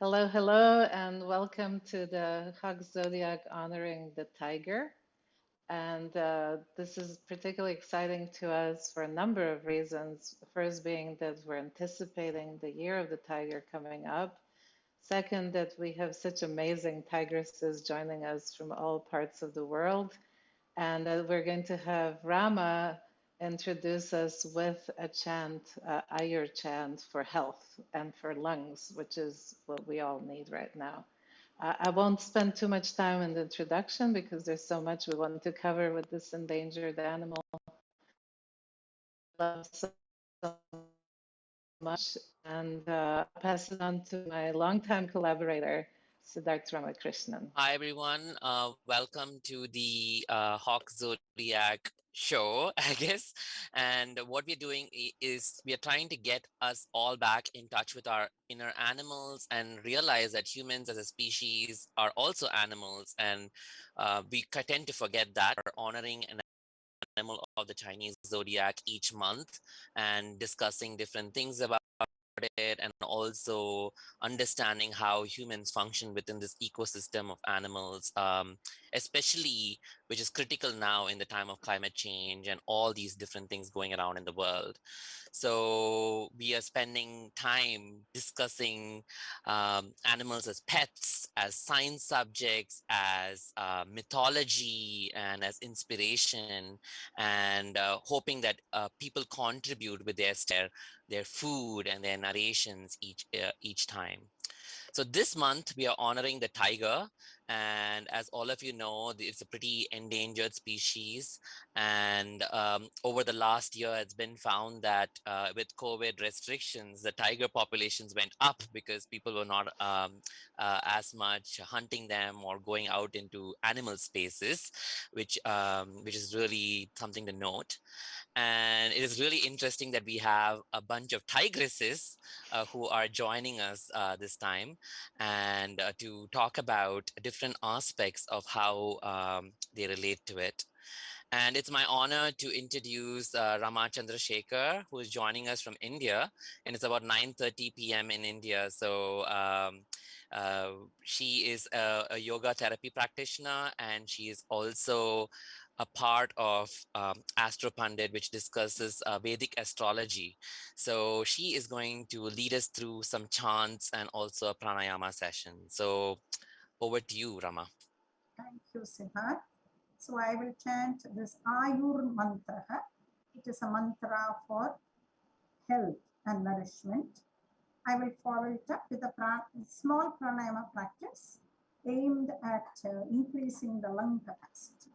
Hello, hello, and welcome to the Hox Zodiac honoring the tiger. And this is particularly exciting to us for a number of reasons. First, being that we're anticipating the year of the tiger coming up. Second, that we have such amazing tigresses joining us from all parts of the world. And we're going to have Rama introduce us with a chant, Ayur chant for health and for lungs, which is what we all need right now. I won't spend too much time in the introduction because there's so much we want to cover with this endangered animal. I love so much, and I'll pass it on to my longtime collaborator, Siddharth Ramakrishnan. Hi, everyone. Welcome to the Hox Zodiac show, I guess. And what we're doing is we are trying to get us all back in touch with our inner animals and realize that humans as a species are also animals. And we tend to forget that. We're honoring an animal of the Chinese zodiac each month and discussing different things about it, and also understanding how humans function within this ecosystem of animals, especially which is critical now in the time of climate change and all these different things going around in the world. So we are spending time discussing animals as pets, as science subjects, as mythology, and as inspiration, and hoping that people contribute with their food and their narrations each time. So this month we are honoring the tiger, and as all of you know, it's a pretty endangered species. And over the last year, it's been found that with COVID restrictions, the tiger populations went up because people were not as much hunting them or going out into animal spaces, which is really something to note. And it is really interesting that we have a bunch of tigresses who are joining us this time, and to talk about different aspects of how they relate to it. And it's my honor to introduce Rama Chandrasekhar, who is joining us from India, and it's about 9:30 p.m. in India. So uh, she is a yoga therapy practitioner, and she is also a part of Astro Pandit, which discusses Vedic astrology. So she is going to lead us through some chants and also a pranayama session. So over to you, Rama. Thank you, Siddharth. So I will chant this Ayur mantra. It is a mantra for health and nourishment. I will follow it up with a small pranayama practice aimed at increasing the lung capacity.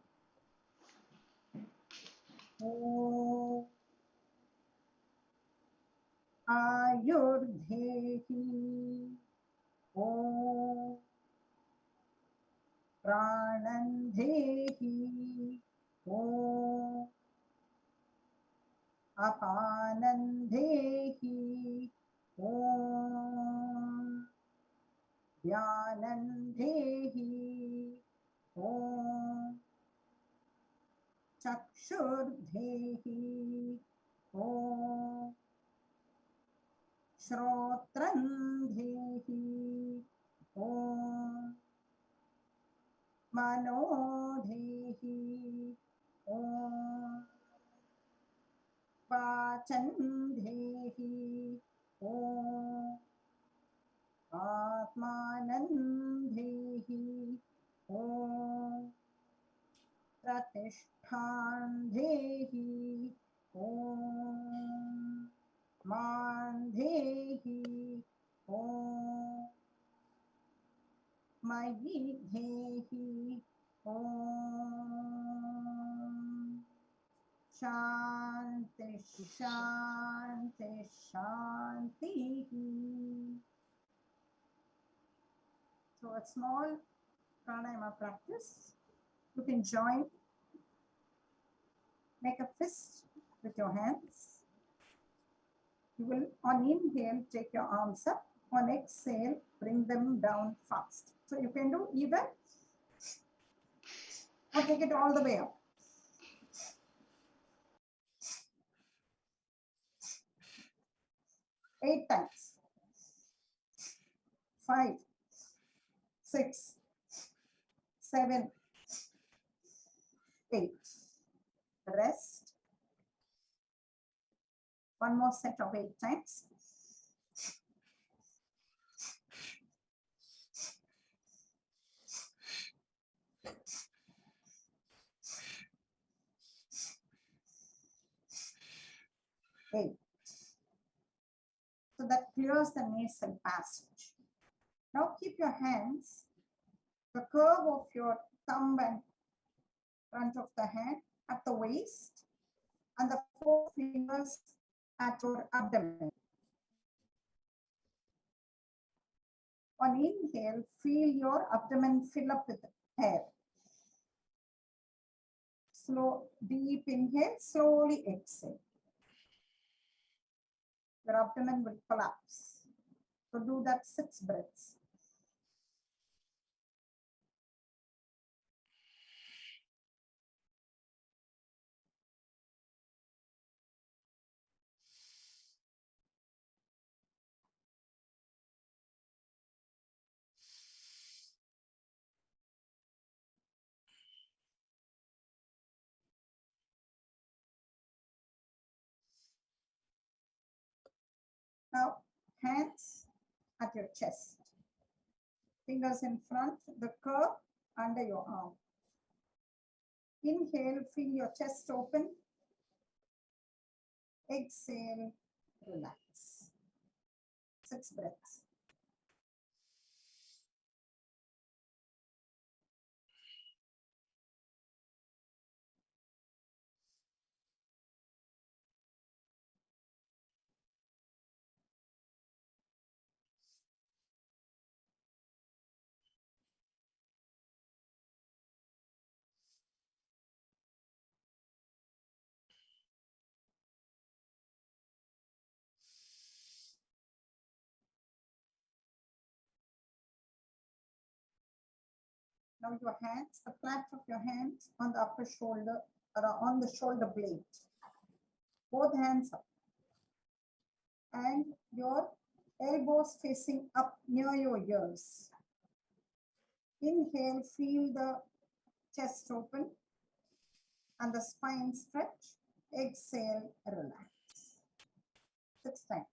Om Ayurdhehi Om Pranandhehi Om Apanandhehi Om Dhyanandhehi Om Chakshurdhehi Om Shrotrandhehi Om Manodhehi Om Vachandhehi Om Atmanandhehi Om Pratishhthandhehi Om Mandhehi Om Mayidhehi Om Shanti Shanti Shanti. So a small pranayama practice. You can join. Make a fist with your hands. You will, on inhale, take your arms up. On exhale, bring them down fast. So you can do even or take it all the way up. 8 times. 5, 6, 7, 8. Rest. One more set of 8 times. Eight. So that clears the nasal passage. Now keep your hands, the curve of your thumb and front of the hand at the waist, and the 4 fingers at your abdomen. On inhale, feel your abdomen fill up with air. Slow, deep inhale, slowly exhale. Your abdomen will collapse. So do that 6 breaths. Now, hands at your chest. Fingers in front, the curve under your arm. Inhale, feel your chest open. Exhale, relax. 6 breaths. Now your hands, the flat of your hands on the upper shoulder or on the shoulder blade. Both hands up. And your elbows facing up near your ears. Inhale, feel the chest open and the spine stretch. Exhale, relax. 6 times.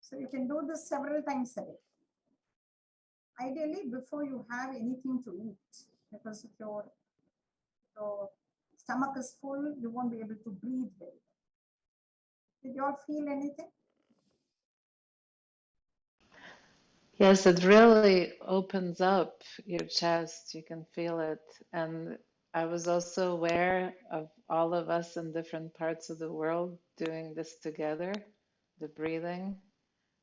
So you can do this several times a day. Ideally, before you have anything to eat, because if your stomach is full, you won't be able to breathe well. Did you all feel anything? Yes, it really opens up your chest. You can feel it. And I was also aware of all of us in different parts of the world doing this together, the breathing,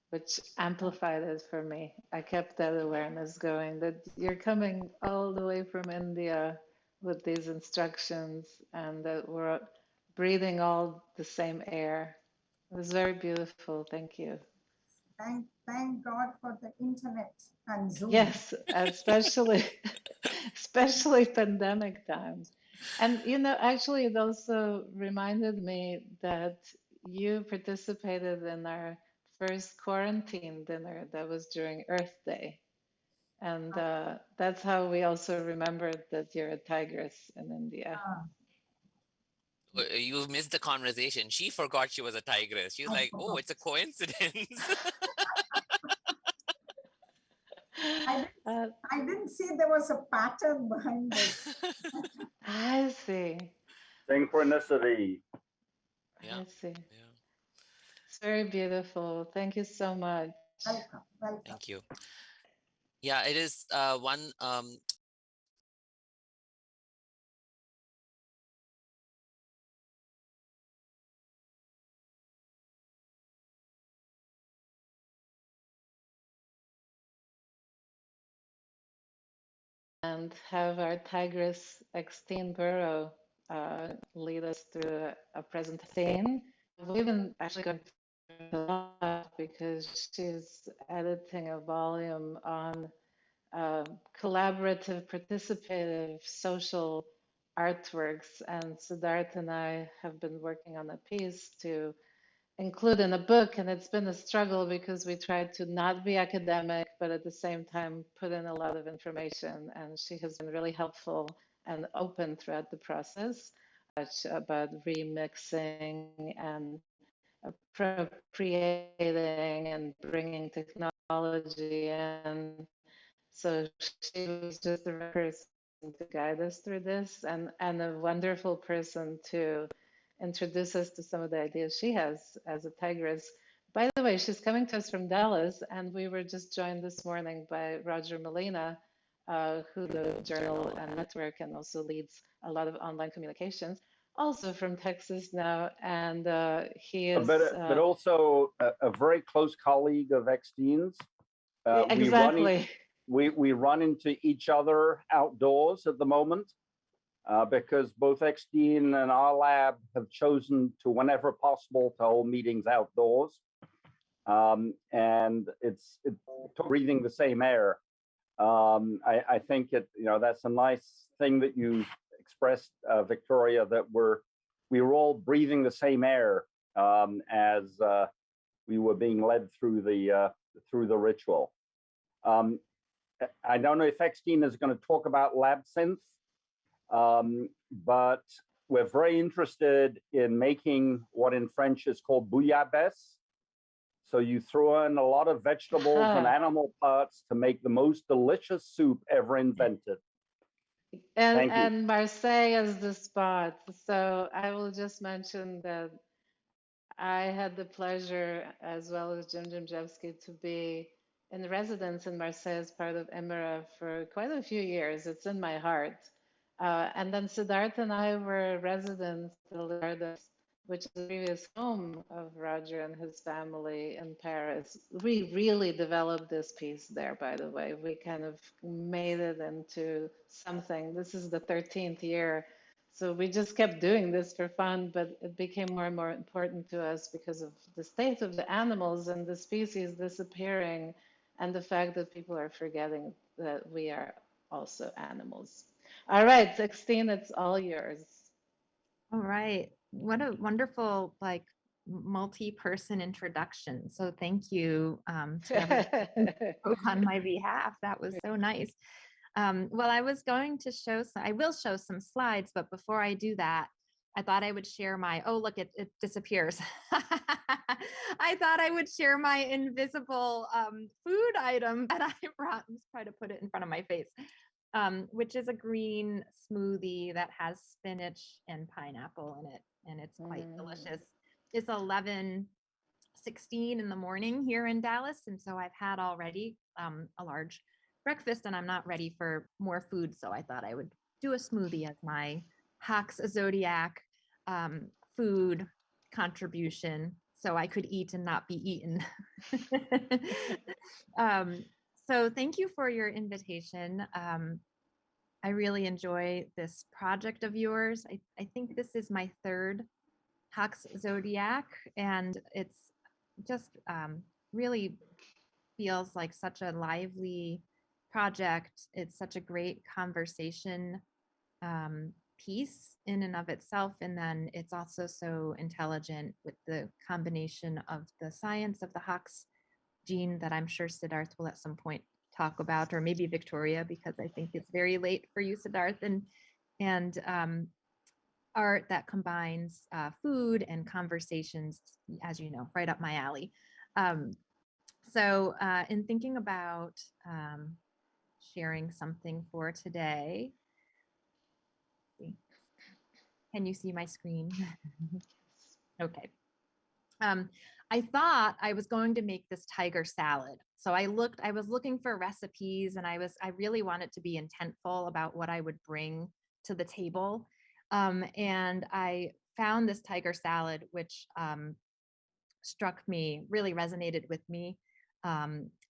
which amplified it for me. I kept that awareness going that you're coming all the way from India with these instructions and that we're breathing all the same air. It was very beautiful. Thank you. Thank God for the internet and Zoom. Yes, especially pandemic time. And actually it also reminded me that you participated in our first quarantine dinner that was during Earth Day. And that's how we also remembered that you're a tigress in India. You missed the conversation. She forgot she was a tigress. She's like, oh, it's a coincidence. I didn't see there was a pattern behind this. I see. Synchronicity. Yeah. I see. Yeah. It's very beautiful. Thank you so much. Welcome. Thank you. Yeah, it is one and have our tigress Extine Burrow lead us through a presentation. We've been actually going through a lot because she's editing a volume on collaborative, participative, social artworks, and Siddharth and I have been working on a piece to include in a book, and it's been a struggle because we tried to not be academic, but at the same time put in a lot of information, and she has been really helpful and open throughout the process about remixing and appropriating and bringing technology in. So she was just the right person to guide us through this, and a wonderful person to introduce us to some of the ideas she has as a tigress. By the way, she's coming to us from Dallas, and we were just joined this morning by Roger Molina, who the journal and network and also leads a lot of online communications, also from Texas now, and he is but also a very close colleague of Extine's. exactly. We run into each other outdoors at the moment because both Extine and our lab have chosen to, whenever possible, to hold meetings outdoors. And it's breathing the same air. I think that's a nice thing that you expressed, Victoria, that we were all breathing the same air as we were being led through the ritual. I don't know if Extine is going to talk about LabSynth, but we're very interested in making what in French is called bouillabaisse. So you throw in a lot of vegetables and animal parts to make the most delicious soup ever invented. And Marseille is the spot. So I will just mention that I had the pleasure, as well as Jim Jimjevsky, to be in residence in Marseille as part of Emira for quite a few years. It's in my heart. And then Siddharth and I were residents at the Lardis, which is the previous home of Roger and his family in Paris. We really developed this piece there, by the way. We kind of made it into something. This is the 13th year. So we just kept doing this for fun, but it became more and more important to us because of the state of the animals and the species disappearing and the fact that people are forgetting that we are also animals. All right, Extine, it's all yours. All right. What a wonderful, multi-person introduction. So thank you to everyone on my behalf. That was so nice. Well, I was going to I will show some slides, but before I do that, I thought I would share oh, look, it disappears. I thought I would share my invisible food item that I brought. I'm just trying to put it in front of my face, which is a green smoothie that has spinach and pineapple in it, and it's quite delicious. It's 11:16 in the morning here in Dallas, and so I've had already a large breakfast, and I'm not ready for more food, so I thought I would do a smoothie as my Hox Zodiac food contribution, so I could eat and not be eaten. So thank you for your invitation. I really enjoy this project of yours. I think this is my third Hox Zodiac, and it's just really feels like such a lively project. It's such a great conversation piece in and of itself. And then it's also so intelligent with the combination of the science of the Hox gene that I'm sure Siddharth will at some point talk about, or maybe Victoria, because I think it's very late for you, Siddharth, and art that combines food and conversations, as you know, right up my alley. So in thinking about sharing something for today, can you see my screen? Okay. I thought I was going to make this tiger salad. So I was looking for recipes, and I really wanted to be intentful about what I would bring to the table. And I found this tiger salad, which struck me, really resonated with me.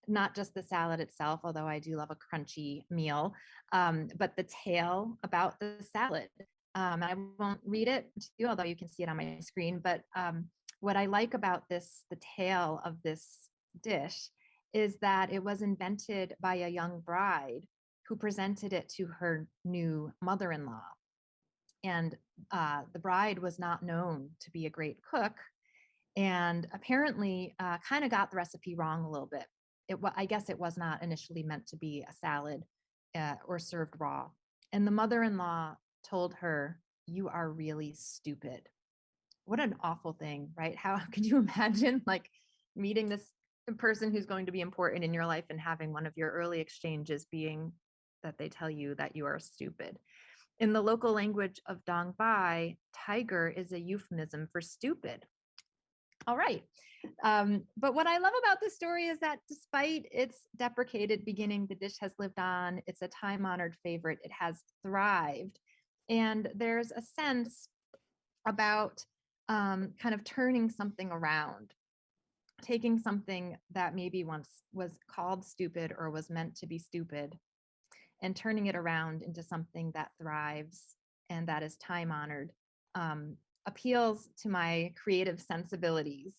not just the salad itself, although I do love a crunchy meal, but the tale about the salad. I won't read it to you, although you can see it on my screen. But what I like about this, the tale of this dish, is that it was invented by a young bride who presented it to her new mother-in-law. And the bride was not known to be a great cook, and apparently kind of got the recipe wrong a little bit. I guess it was not initially meant to be a salad or served raw. And the mother-in-law told her, "You are really stupid." What an awful thing, right? How could you imagine like meeting this person who's going to be important in your life and having one of your early exchanges being that they tell you that you are stupid? In the local language of Dong Bai, tiger is a euphemism for stupid. All right. But what I love about this story is that despite its deprecated beginning, the dish has lived on. It's a time-honored favorite. It has thrived. And there's a sense about kind of turning something around, taking something that maybe once was called stupid or was meant to be stupid, and turning it around into something that thrives and that is time-honored, appeals to my creative sensibilities.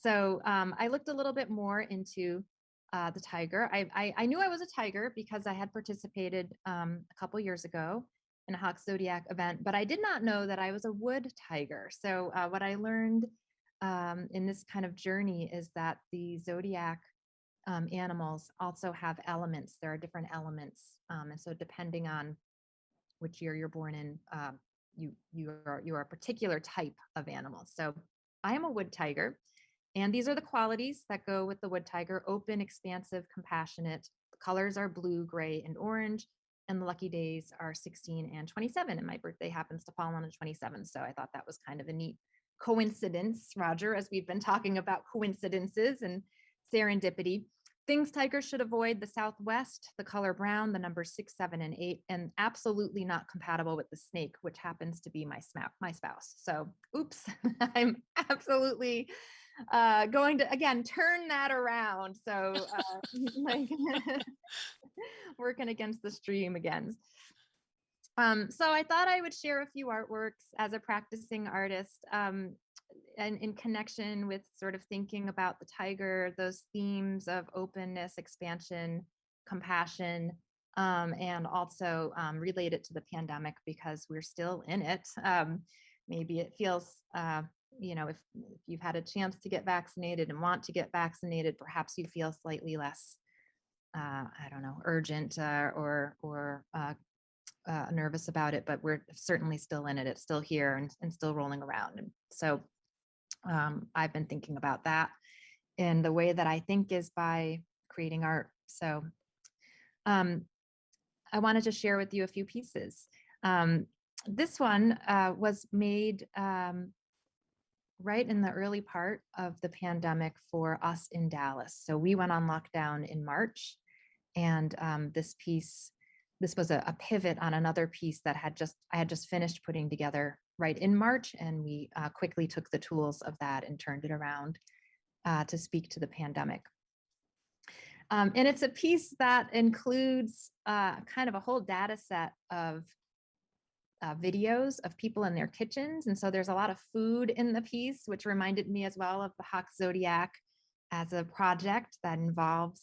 So I looked a little bit more into the tiger. I knew I was a tiger because I had participated a couple years ago in a Hox Zodiac event, but I did not know that I was a wood tiger. So what I learned in this kind of journey is that the Zodiac animals also have elements. There are different elements. And so depending on which year you're born in, you are a particular type of animal. So I am a wood tiger, and these are the qualities that go with the wood tiger: open, expansive, compassionate. The colors are blue, gray, and orange, and the lucky days are 16 and 27, and my birthday happens to fall on the 27th. So I thought that was kind of a neat coincidence, Roger, as we've been talking about coincidences and serendipity. Things tigers should avoid: the Southwest, the color brown, the numbers 6, 7, and 8, and absolutely not compatible with the snake, which happens to be my spouse. So oops, I'm absolutely going to, again, turn that around. So like working against the stream again. So I thought I would share a few artworks as a practicing artist, and in connection with sort of thinking about the tiger, those themes of openness, expansion, compassion, and also relate it to the pandemic because we're still in it. Maybe it feels, if you've had a chance to get vaccinated and want to get vaccinated, perhaps you feel slightly less, I don't know, urgent or nervous about it, but we're certainly still in it. It's still here and still rolling around. And so I've been thinking about that. And the way that I think is by creating art. So I wanted to share with you a few pieces. This one was made right in the early part of the pandemic for us in Dallas. So we went on lockdown in March, and this was a pivot on another piece that I had just finished putting together right in March, and we quickly took the tools of that and turned it around to speak to the pandemic. And it's a piece that includes kind of a whole data set of videos of people in their kitchens. And so there's a lot of food in the piece, which reminded me as well of the Hox Zodiac as a project that involves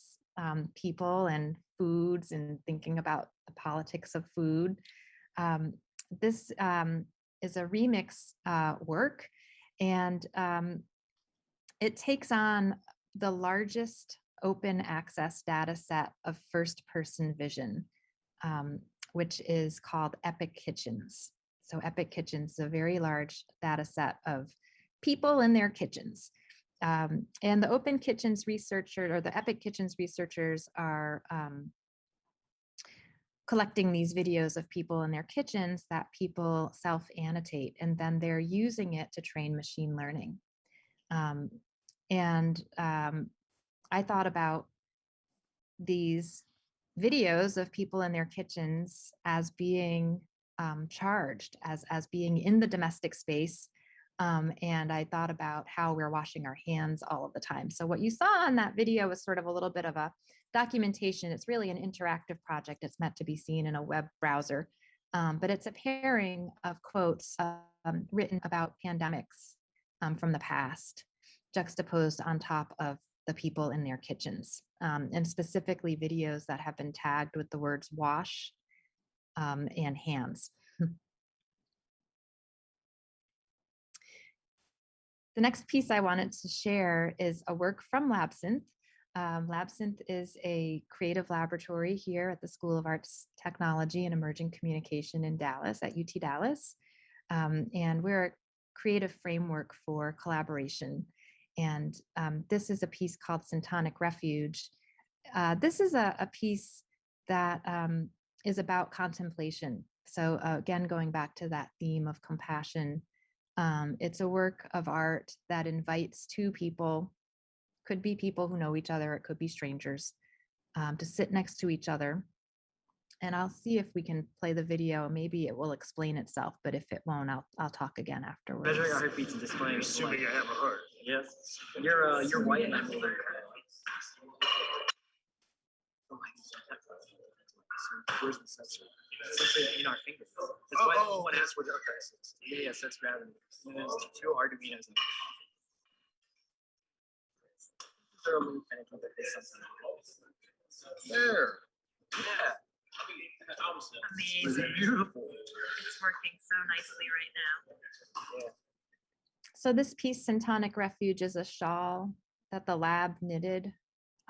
people and foods and thinking about the politics of food. This is a remix work, and it takes on the largest open access data set of first person vision, which is called Epic Kitchens. So Epic Kitchens is a very large data set of people in their kitchens. And the Open Kitchens researcher, or the Epic Kitchens researchers, are collecting these videos of people in their kitchens that people self-annotate, and then they're using it to train machine learning. I thought about these videos of people in their kitchens as being charged, as being in the domestic space, And I thought about how we're washing our hands all of the time. So what you saw on that video was sort of a little bit of a documentation. It's really an interactive project. It's meant to be seen in a web browser, but it's a pairing of quotes written about pandemics from the past, juxtaposed on top of the people in their kitchens, and specifically videos that have been tagged with the words wash and hands. The next piece I wanted to share is a work from LabSynth. LabSynth is a creative laboratory here at the School of Arts, Technology, and Emerging Communication in Dallas, at UT Dallas. And we're a creative framework for collaboration. And this is a piece called Syntonic Refuge. This is a piece that is about contemplation. So again, going back to that theme of compassion, it's a work of art that invites two people, could be people who know each other, it could be strangers, to sit next to each other. And I'll see if we can play the video. Maybe it will explain itself, but if it won't, I'll talk again afterwards. Measuring our heartbeats and displaying. Assuming I have a heart. Yes. You're white and I'm older. Oh my God. Where's the sensor? Sensor in our fingers. That's why one asks where the is. Yes, that's gravity. And it's too hard to mean as a there. Yeah. Amazing. Beautiful. It's working so nicely right now. Yeah. So this piece, Syntonic Refuge, is a shawl that the lab knitted.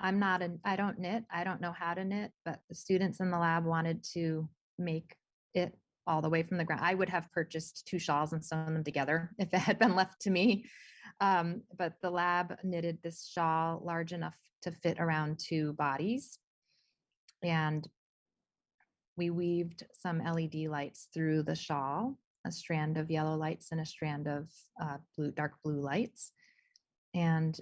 I don't knit. I don't know how to knit, but the students in the lab wanted to make it all the way from the ground. I would have purchased 2 shawls and sewn them together if it had been left to me. But the lab knitted this shawl large enough to fit around 2 bodies. And we weaved some LED lights through the shawl, a strand of yellow lights and a strand of dark blue lights, and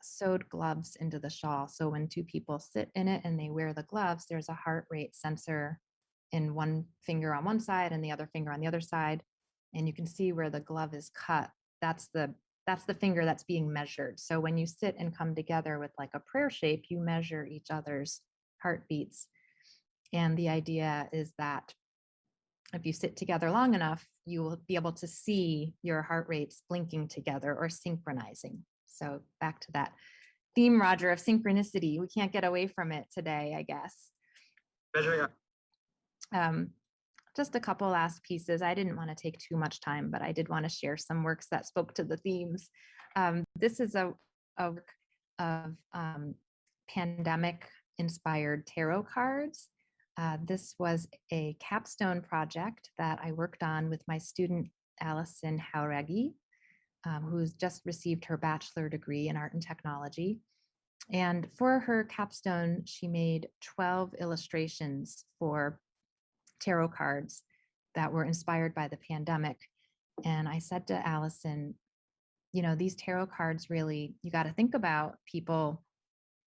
sewed gloves into the shawl. So when 2 people sit in it and they wear the gloves, there's a heart rate sensor in one finger on one side and the other finger on the other side. And you can see where the glove is cut. That's the finger that's being measured. So when you sit and come together with like a prayer shape, you measure each other's heartbeats. And the idea is that if you sit together long enough, you will be able to see your heart rates blinking together or synchronizing. So back to that theme, Roger, of synchronicity. We can't get away from it today, I guess. Just a couple last pieces. I didn't want to take too much time, but I did want to share some works that spoke to the themes. This is a work of pandemic-inspired tarot cards. This was a capstone project that I worked on with my student, Allison Jauregui, who's just received her bachelor degree in art and technology. And for her capstone, she made 12 illustrations for tarot cards that were inspired by the pandemic. And I said to Allison, you know, these tarot cards really, you got to think about people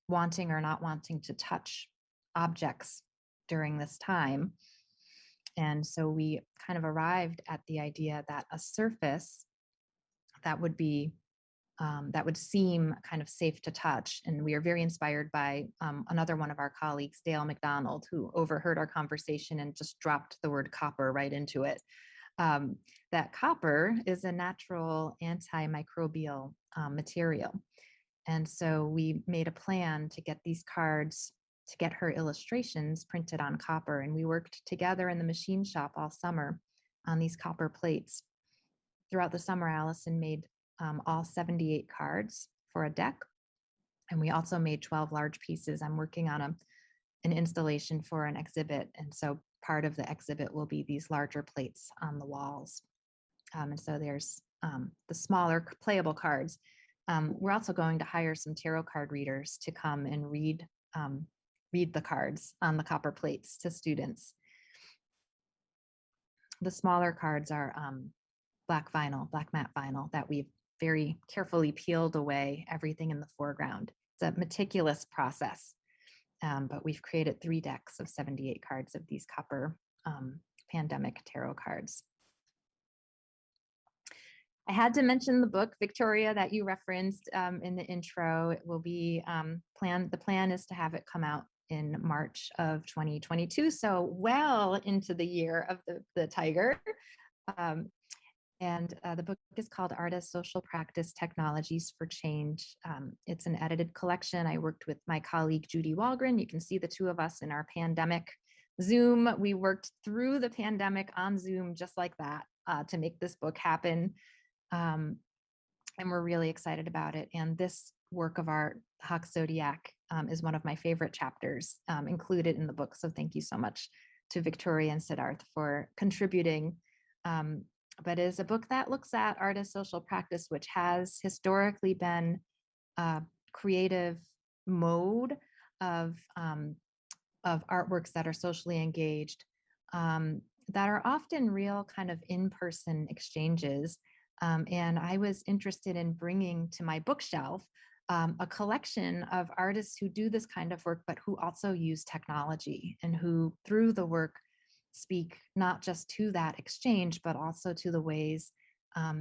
wanting or not wanting to touch objects during this time. And so we kind of arrived at the idea that a surface that would be that would seem kind of safe to touch. And we are very inspired by another one of our colleagues, Dale McDonald, who overheard our conversation and just dropped the word copper right into it. That copper is a natural antimicrobial material. And so we made a plan to get these cards, to get her illustrations printed on copper. And we worked together in the machine shop all summer on these copper plates. Throughout the summer, Allison made all 78 cards for a deck. And we also made 12 large pieces. I'm working on an installation for an exhibit. And so part of the exhibit will be these larger plates on the walls. And so there's the smaller playable cards. We're also going to hire some tarot card readers to come and read the cards on the copper plates to students. The smaller cards are black matte vinyl that we've very carefully peeled away everything in the foreground. It's a meticulous process, but we've created 3 decks of 78 cards of these copper pandemic tarot cards. I had to mention the book, Victoria, that you referenced in the intro. It will be the plan is to have it come out in March of 2022. So well into the year of the tiger. And the book is called Artist Social Practice Technologies for Change. It's an edited collection. I worked with my colleague, Judy Walgren. You can see the two of us in our pandemic Zoom. We worked through the pandemic on Zoom just like that to make this book happen. And we're really excited about it. And this work of art, Hox Zodiac, is one of my favorite chapters included in the book. So thank you so much to Victoria and Siddharth for contributing. But it is a book that looks at artist social practice, which has historically been a creative mode of artworks that are socially engaged, that are often real kind of in-person exchanges. And I was interested in bringing to my bookshelf a collection of artists who do this kind of work, but who also use technology and who, through the work, speak not just to that exchange, but also to the ways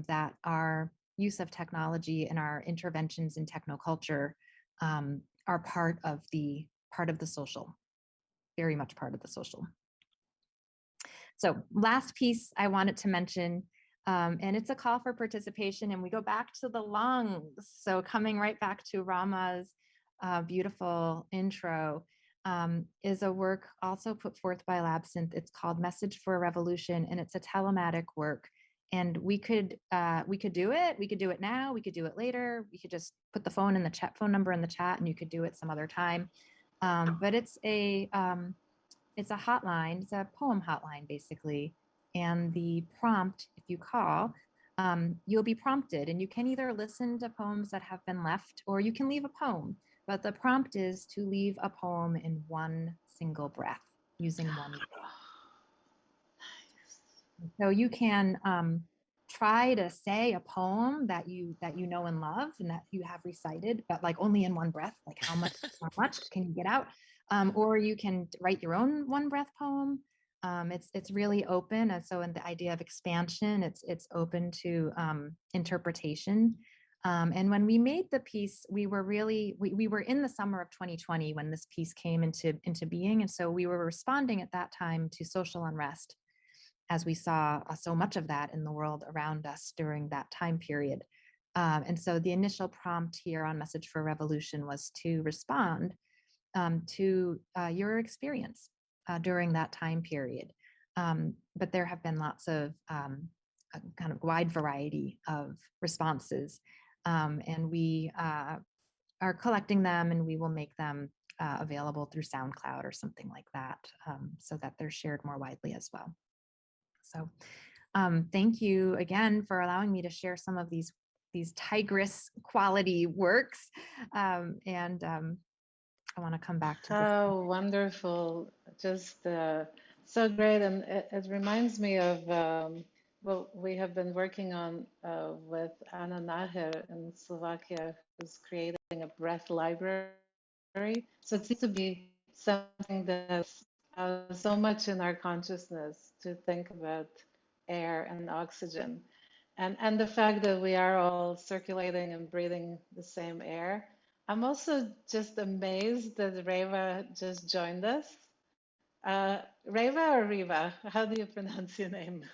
that our use of technology and our interventions in technoculture are part of the social, very much part of the social. So last piece I wanted to mention, and it's a call for participation, and we go back to the lungs. So coming right back to Rama's beautiful intro, is a work also put forth by Labsynth. It's called Message for a Revolution, and it's a telematic work. And we could do it. We could do it now. We could do it later. We could just put the phone number in the chat, and you could do it some other time. But it's a hotline. It's a poem hotline, basically. And the prompt, if you call, you'll be prompted, and you can either listen to poems that have been left, or you can leave a poem. But the prompt is to leave a poem in one single breath, using one breath. So you can try to say a poem that you know and love and that you have recited, but like only in one breath. Like how much can you get out? Or you can write your own one breath poem. It's really open. And so in the idea of expansion, it's open to interpretation. And when we made the piece, we were in the summer of 2020 when this piece came into being. And so we were responding at that time to social unrest, as we saw so much of that in the world around us during that time period. And so the initial prompt here on Message for Revolution was to respond to your experience during that time period. But there have been lots of a kind of wide variety of responses. And we are collecting them, and we will make them available through SoundCloud or something like that, so that they're shared more widely as well. So thank you again for allowing me to share some of these tigress quality works. And I want to come back to this. How wonderful, just so great. And it reminds me of what we have been working on with Anna Naher in Slovakia, who's creating a breath library. So it seems to be something that's so much in our consciousness to think about air and oxygen. And the fact that we are all circulating and breathing the same air. I'm also just amazed that Reva just joined us. Reva or Riva? How do you pronounce your name?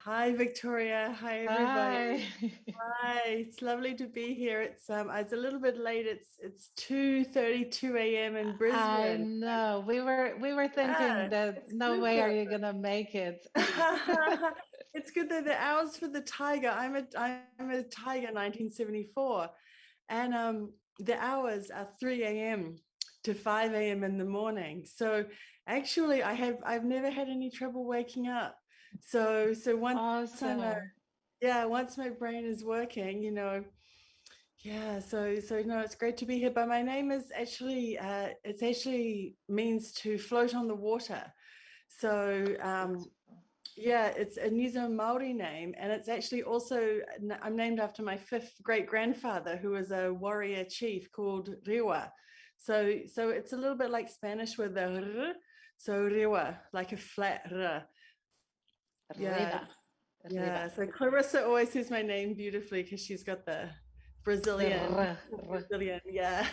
Hi, Victoria. Hi, everybody. Hi. Hi. It's lovely to be here. It's a little bit late. It's 2:32 a.m. in Brisbane. I know. We were thinking that no way are you gonna make it. It's good that the hours for the tiger. I'm a tiger 1974, and the hours are 3 a.m. to 5 a.m. in the morning. So actually, I've never had any trouble waking up. So once Awesome. once my brain is working, yeah. So no, it's great to be here. But my name is actually it's actually means to float on the water. So yeah, it's a New Zealand Maori name, and it's actually also I'm named after my fifth great grandfather, who was a warrior chief called Rewa. So it's a little bit like Spanish with the r, so Rewa, like a flat r. Yeah. Riva. Yeah. Riva. So Clarissa always says my name beautifully because she's got the Brazilian. Brazilian, yeah.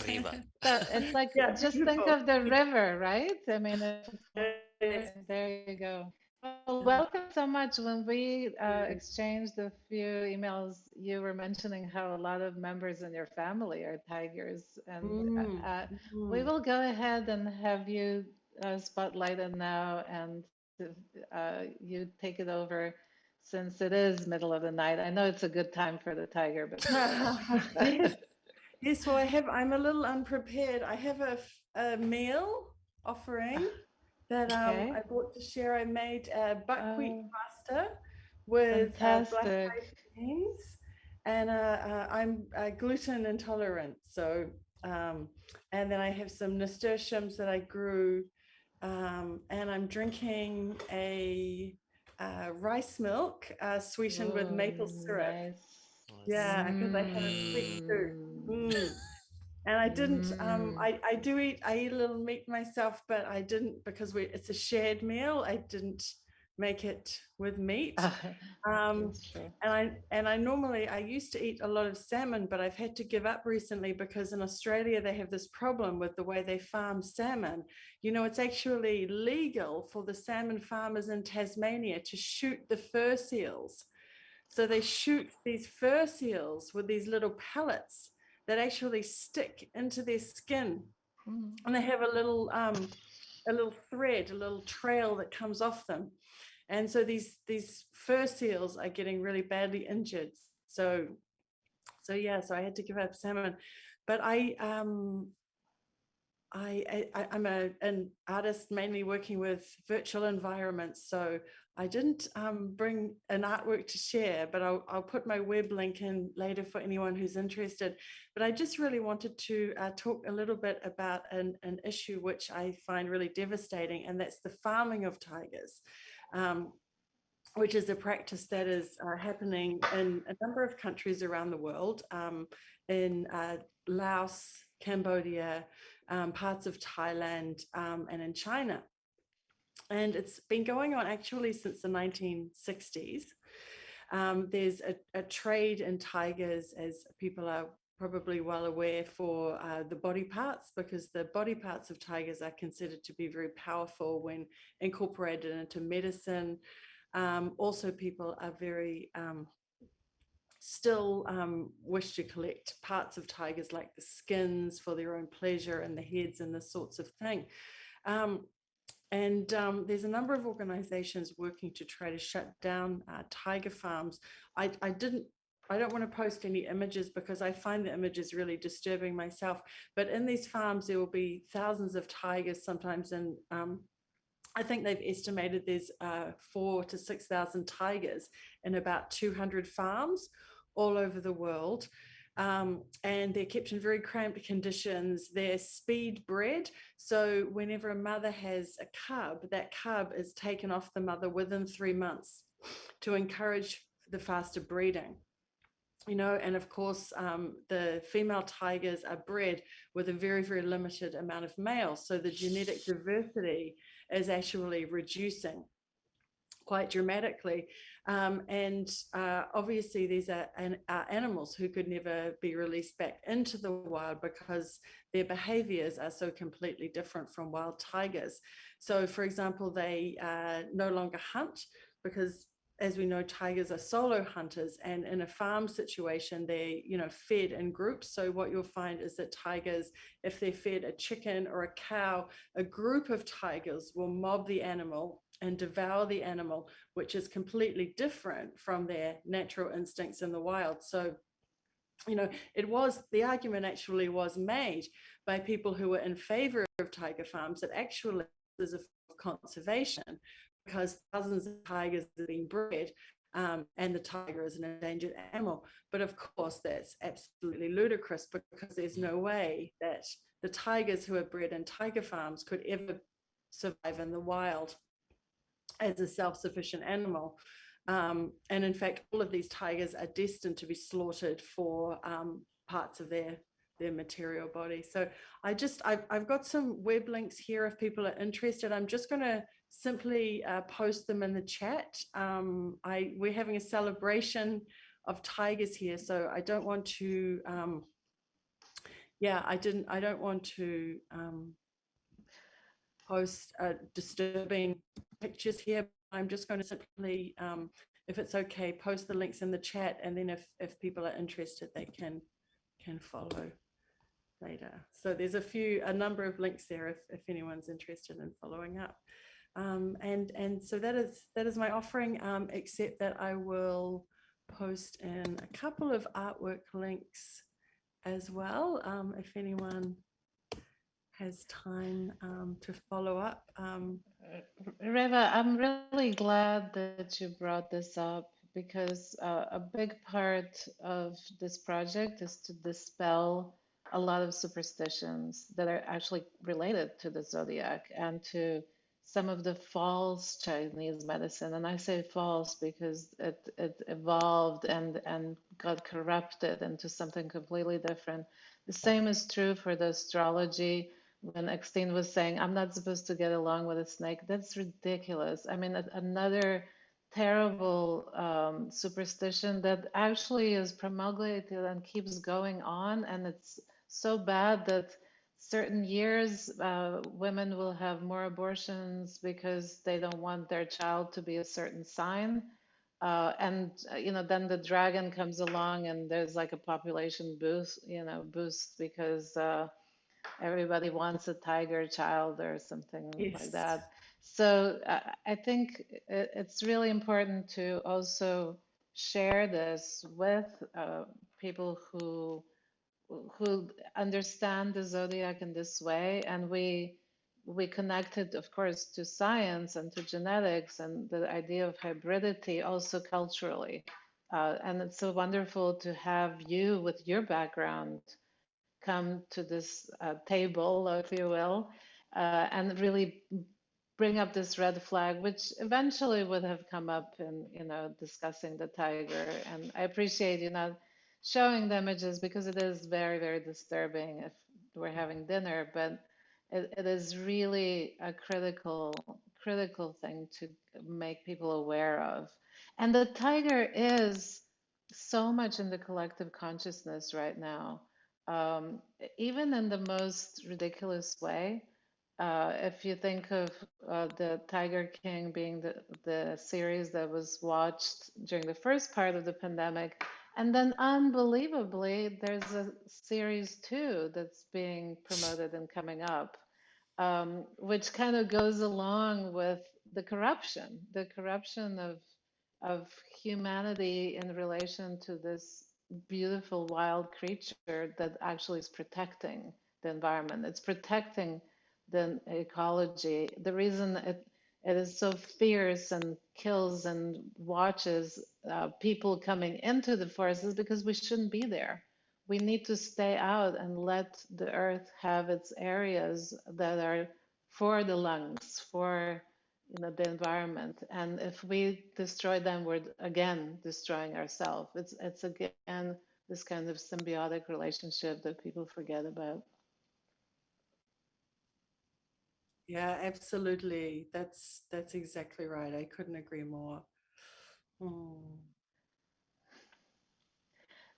Riva. It's like, Yeah, just think beautiful. of the river, right? I mean, if it's Yes. there you go. Well, welcome so much. When we exchanged a few emails, you were mentioning how a lot of members in your family are tigers, and we will go ahead and have you spotlighted now, and you take it over since it is middle of the night. I know it's a good time for the tiger, but Yes. Yes, well, I'm a little unprepared. I have a meal offering that okay. I bought to share. I made buckwheat Oh, pasta with black fantastic. eyed beans, and I'm gluten intolerant. So, and then I have some nasturtiums that I grew, and I'm drinking a rice milk sweetened with maple syrup. Nice. Yeah, because I have a sweet tooth. Mm. And I didn't, I eat a little meat myself, but I didn't because it's a shared meal. I didn't make it with meat. That's true. And I normally, I used to eat a lot of salmon, but I've had to give up recently because in Australia, they have this problem with the way they farm salmon. You know, it's actually legal for the salmon farmers in Tasmania to shoot the fur seals. So they shoot these fur seals with these little pellets that actually stick into their skin, and they have a little thread, a little trail that comes off them, and so these fur seals are getting really badly injured. So yeah, so I had to give up salmon, but I'm an artist mainly working with virtual environments, so I didn't bring an artwork to share, but I'll put my web link in later for anyone who's interested. But I just really wanted to talk a little bit about an issue which I find really devastating, and that's the farming of tigers, which is a practice that is happening in a number of countries around the world, in Laos, Cambodia, parts of Thailand, and in China. And it's been going on actually since the 1960s. There's a trade in tigers, as people are probably well aware, for the body parts, because the body parts of tigers are considered to be very powerful when incorporated into medicine. Also, people are very still wish to collect parts of tigers, like the skins, for their own pleasure, and the heads and this sorts of thing. And there's a number of organizations working to try to shut down tiger farms. I don't want to post any images because I find the images really disturbing myself. But in these farms, there will be thousands of tigers sometimes. And I think they've estimated there's 4,000 to 6,000 tigers in about 200 farms all over the world. And they're kept in very cramped conditions. They're speed bred. So whenever a mother has a cub, that cub is taken off the mother within 3 months to encourage the faster breeding. You know, and of course, the female tigers are bred with a very, very limited amount of males. So the genetic diversity is actually reducing quite dramatically. Obviously these are animals who could never be released back into the wild because their behaviors are so completely different from wild tigers. So for example, they no longer hunt because, as we know, tigers are solo hunters, and in a farm situation, they're, you know, fed in groups. So what you'll find is that tigers, if they're fed a chicken or a cow, a group of tigers will mob the animal and devour the animal, which is completely different from their natural instincts in the wild. So, you know, the argument actually was made by people who were in favor of tiger farms that actually is a form of conservation, because thousands of tigers are being bred, and the tiger is an endangered animal. But of course, that's absolutely ludicrous, because there's no way that the tigers who are bred in tiger farms could ever survive in the wild as a self-sufficient animal. And in fact, all of these tigers are destined to be slaughtered for parts of their material body. So I've got some web links here if people are interested. I'm just going to simply post them in the chat. We're having a celebration of tigers here, so I don't want to I don't want to post disturbing pictures here. I'm just going to simply, if it's okay, post the links in the chat, and then if people are interested, they can follow later. So there's a number of links there if anyone's interested in following up. And so that is my offering, except that I will post in a couple of artwork links as well, if anyone has time to follow up. Reva, I'm really glad that you brought this up, because a big part of this project is to dispel a lot of superstitions that are actually related to the zodiac and to some of the false Chinese medicine. And I say false because it evolved and got corrupted into something completely different. The same is true for the astrology. When Extine was saying, I'm not supposed to get along with a snake, that's ridiculous. I mean, another terrible superstition that actually is promulgated and keeps going on. And it's so bad that certain years women will have more abortions because they don't want their child to be a certain sign. And then the dragon comes along and there's like a population boost because everybody wants a tiger child or something like that. So I think it's really important to also share this with people who understand the zodiac in this way, and we connect it, of course, to science and to genetics and the idea of hybridity, also culturally. And it's so wonderful to have you with your background come to this table, if you will, and really bring up this red flag, which eventually would have come up in, discussing the tiger. And I appreciate you not showing the images because it is very, very disturbing if we're having dinner, but it is really a critical thing to make people aware of. And the tiger is so much in the collective consciousness right now. Even in the most ridiculous way. If you think of the Tiger King being the series that was watched during the first part of the pandemic, and then unbelievably, there's a series 2 that's being promoted and coming up, which kind of goes along with the corruption of humanity in relation to this beautiful wild creature that actually is protecting the environment. It's protecting the ecology. The reason it is so fierce and kills and watches people coming into the forest is because we shouldn't be there. We need to stay out and let the earth have its areas that are for the lungs, for the environment. And if we destroy them, we're again destroying ourselves. It's again this kind of symbiotic relationship that people forget about. Yeah, absolutely. That's exactly right. I couldn't agree more.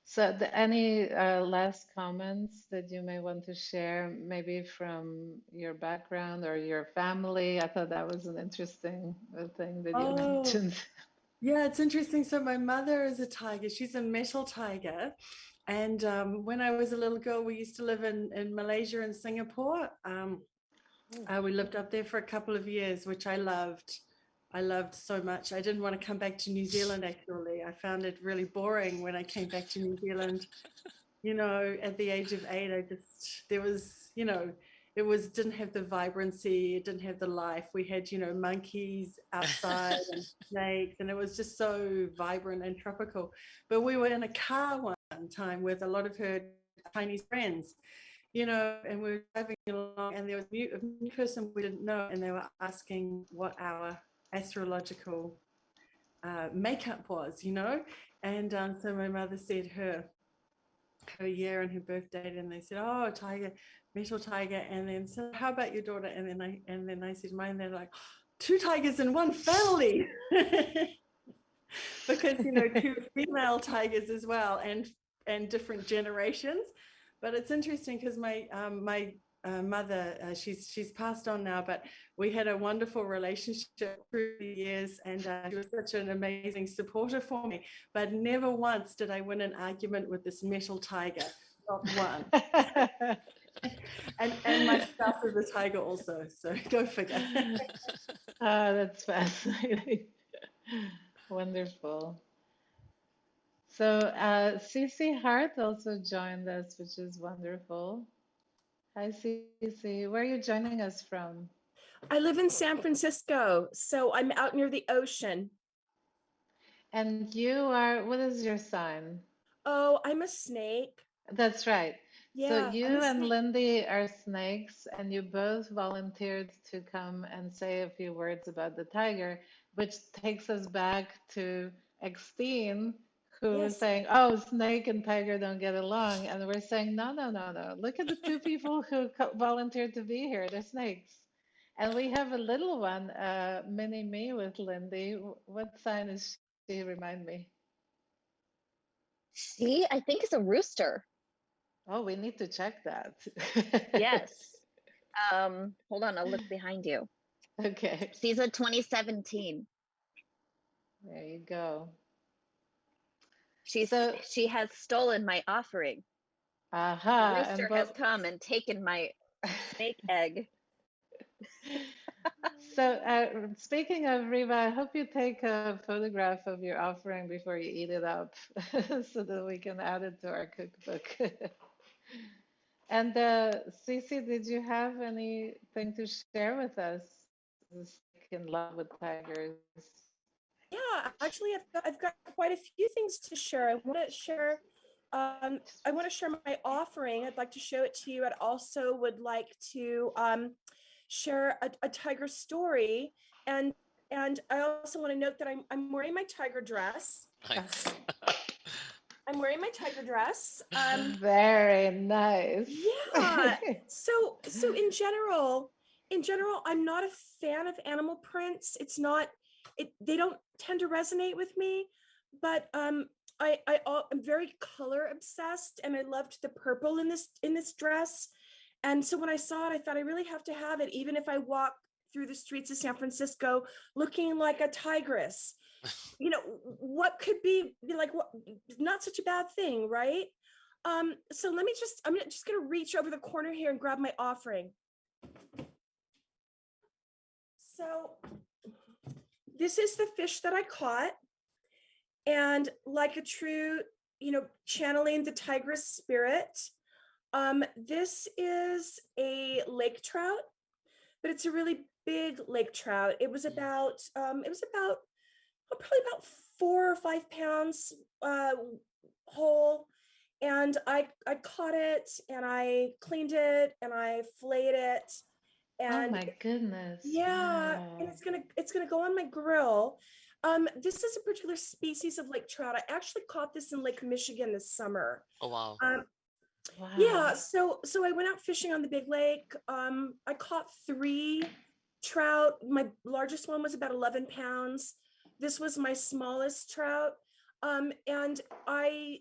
So any last comments that you may want to share, maybe from your background or your family? I thought that was an interesting thing that you mentioned. Yeah, it's interesting. So my mother is a tiger. She's a metal tiger. And when I was a little girl, we used to live in Malaysia and Singapore. We lived up there for a couple of years, which I loved. I loved so much. I didn't want to come back to New Zealand, actually. I found it really boring when I came back to New Zealand. At the age of 8, there was, it didn't have the vibrancy, it didn't have the life. We had, monkeys outside and snakes, and it was just so vibrant and tropical. But we were in a car one time with a lot of her Chinese friends, and we were driving along, and there was a new person we didn't know, and they were asking what our astrological makeup was, and so my mother said her year and her birth date, and they said, oh, tiger, metal tiger. And then, so how about your daughter? And then I said mine. They're like, two tigers in one family. Because, you know, two female tigers as well, and different generations. But it's interesting because my mother, she's passed on now, but we had a wonderful relationship through the years, and she was such an amazing supporter for me. But never once did I win an argument with this metal tiger, not one. and my spouse is a tiger also, so go figure. That's fascinating. Wonderful. So Cece Hart also joined us, which is wonderful. Hi, Cece. Where are you joining us from? I live in San Francisco, so I'm out near the ocean. And you are, what is your sign? Oh, I'm a snake. That's right. Yeah, So I'm you a and snake. Lindy are snakes, and you both volunteered to come and say a few words about the tiger, which takes us back to Extine, who was Yes. saying, oh, snake and tiger don't get along. And we're saying, no, no, no, no. Look at the two people who volunteered to be here. They're snakes. And we have a little one, mini me with Lindy. What sign is she? Remind me. See, I think it's a rooster. Oh, we need to check that. Yes. Hold on, I'll look behind you. Okay. She's a 2017. There you go. She has stolen my offering. Aha. The rooster has come and taken my snake egg. So speaking of Riva, I hope you take a photograph of your offering before you eat it up so that we can add it to our cookbook. And Cece, did you have anything to share with us? In love with tigers. Yeah, actually, I've got quite a few things to share. I want to share my offering. I'd like to show it to you. I'd also would like to share a tiger story, and I also want to note that I'm wearing my tiger dress. Nice. I'm wearing my tiger dress. Very nice. Yeah. So in general, I'm not a fan of animal prints. They don't tend to resonate with me, but I'm very color obsessed, and I loved the purple in this dress. And so when I saw it, I thought I really have to have it, even if I walk through the streets of San Francisco looking like a tigress. You know, what could be like, what, not such a bad thing, right? So I'm just gonna reach over the corner here and grab my offering. So this is the fish that I caught, and like a true, channeling the tigress spirit, this is a lake trout, but it's a really big lake trout. It was about probably about 4 or 5 pounds whole. And I caught it, and I cleaned it, and I filleted it. And oh my goodness. yeah, Wow. and it's gonna go on my grill. This is a particular species of lake trout. I actually caught this in Lake Michigan this summer. Oh, wow. Wow. Yeah, so I went out fishing on the big lake. I caught 3 trout. My largest one was about 11 pounds. This was my smallest trout. And I,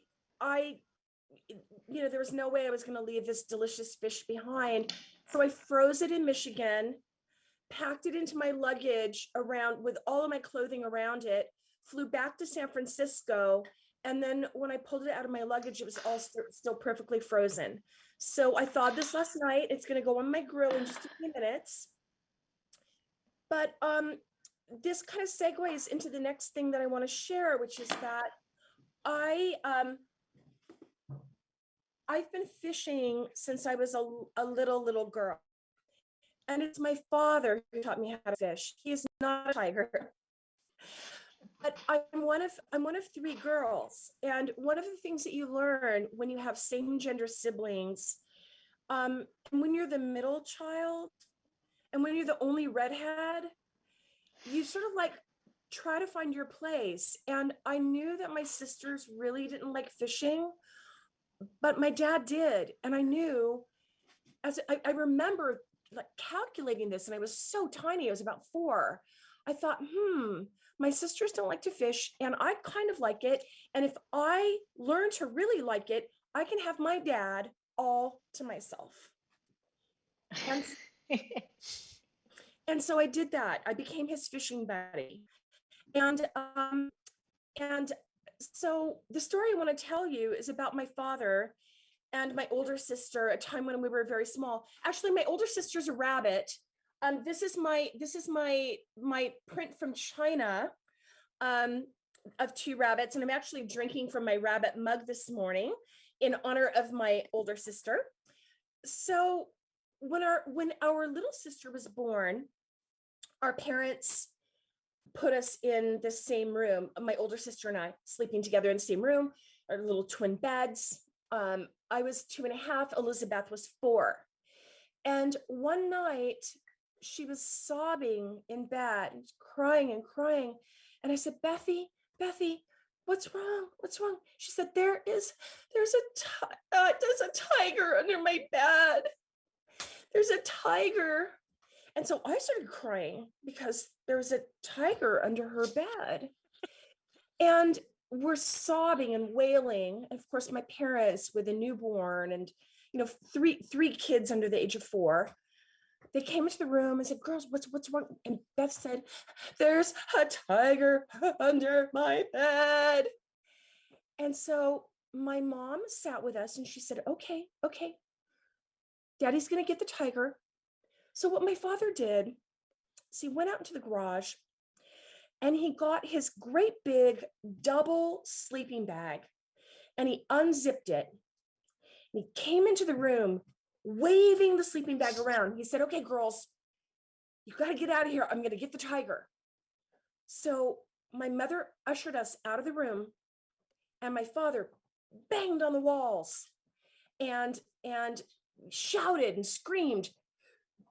there was no way I was going to leave this delicious fish behind. So I froze it in Michigan, packed it into my luggage around with all of my clothing around it, flew back to San Francisco. And then when I pulled it out of my luggage, it was all still perfectly frozen. So I thawed this last night. It's going to go on my grill in just a few minutes. But this kind of segues into the next thing that I want to share, which is that I've been fishing since I was a little girl. And it's my father who taught me how to fish. He is not a tiger. But I'm one of 3 girls. And one of the things that you learn when you have same gender siblings, and when you're the middle child, and when you're the only redhead, you sort of like try to find your place. And I knew that my sisters really didn't like fishing, but my dad did. And I knew, I remember like calculating this, and I was so tiny, I was about 4. I thought, my sisters don't like to fish, and I kind of like it. And if I learn to really like it, I can have my dad all to myself. And so I did that. I became his fishing buddy. And so the story I want to tell you is about my father and my older sister, a time when we were very small. Actually, my older sister's a rabbit. This is my print from China of 2 rabbits, and I'm actually drinking from my rabbit mug this morning in honor of my older sister. So when our little sister was born, our parents put us in the same room, my older sister and I sleeping together in the same room, our little twin beds. I was 2.5, Elizabeth was 4. And one night she was sobbing in bed, crying and crying. And I said, Bethy, what's wrong? What's wrong? She said, there's a tiger under my bed. There's a tiger. And so I started crying because there was a tiger under her bed. And we're sobbing and wailing. And of course, my parents with a newborn and, three kids under the age of 4, they came into the room and said, girls, what's wrong? And Beth said, there's a tiger under my bed. And so my mom sat with us and she said, okay, Daddy's going to get the tiger. So what my father did is he went out into the garage and he got his great big double sleeping bag and he unzipped it. And he came into the room waving the sleeping bag around. He said, okay, girls, you got to get out of here. I'm going to get the tiger. So my mother ushered us out of the room and my father banged on the walls and shouted and screamed,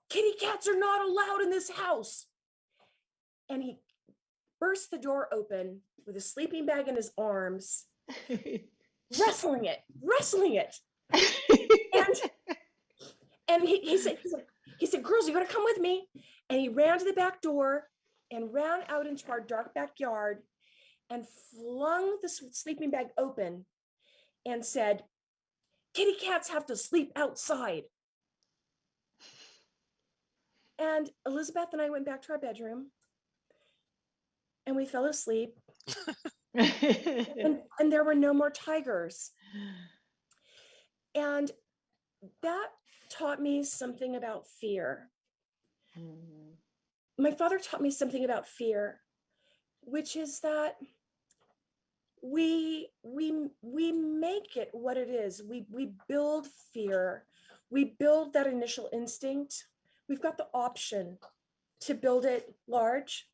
kitty cats are not allowed in this house. And he burst the door open with a sleeping bag in his arms, wrestling it. And he said, girls, you got to come with me. And he ran to the back door and ran out into our dark backyard and flung the sleeping bag open and said, kitty cats have to sleep outside. And Elizabeth and I went back to our bedroom and we fell asleep. and there were no more tigers. And that taught me something about fear. My father taught me something about fear, which is that we make it what it is. We build fear. We build that initial instinct. We've got the option to build it large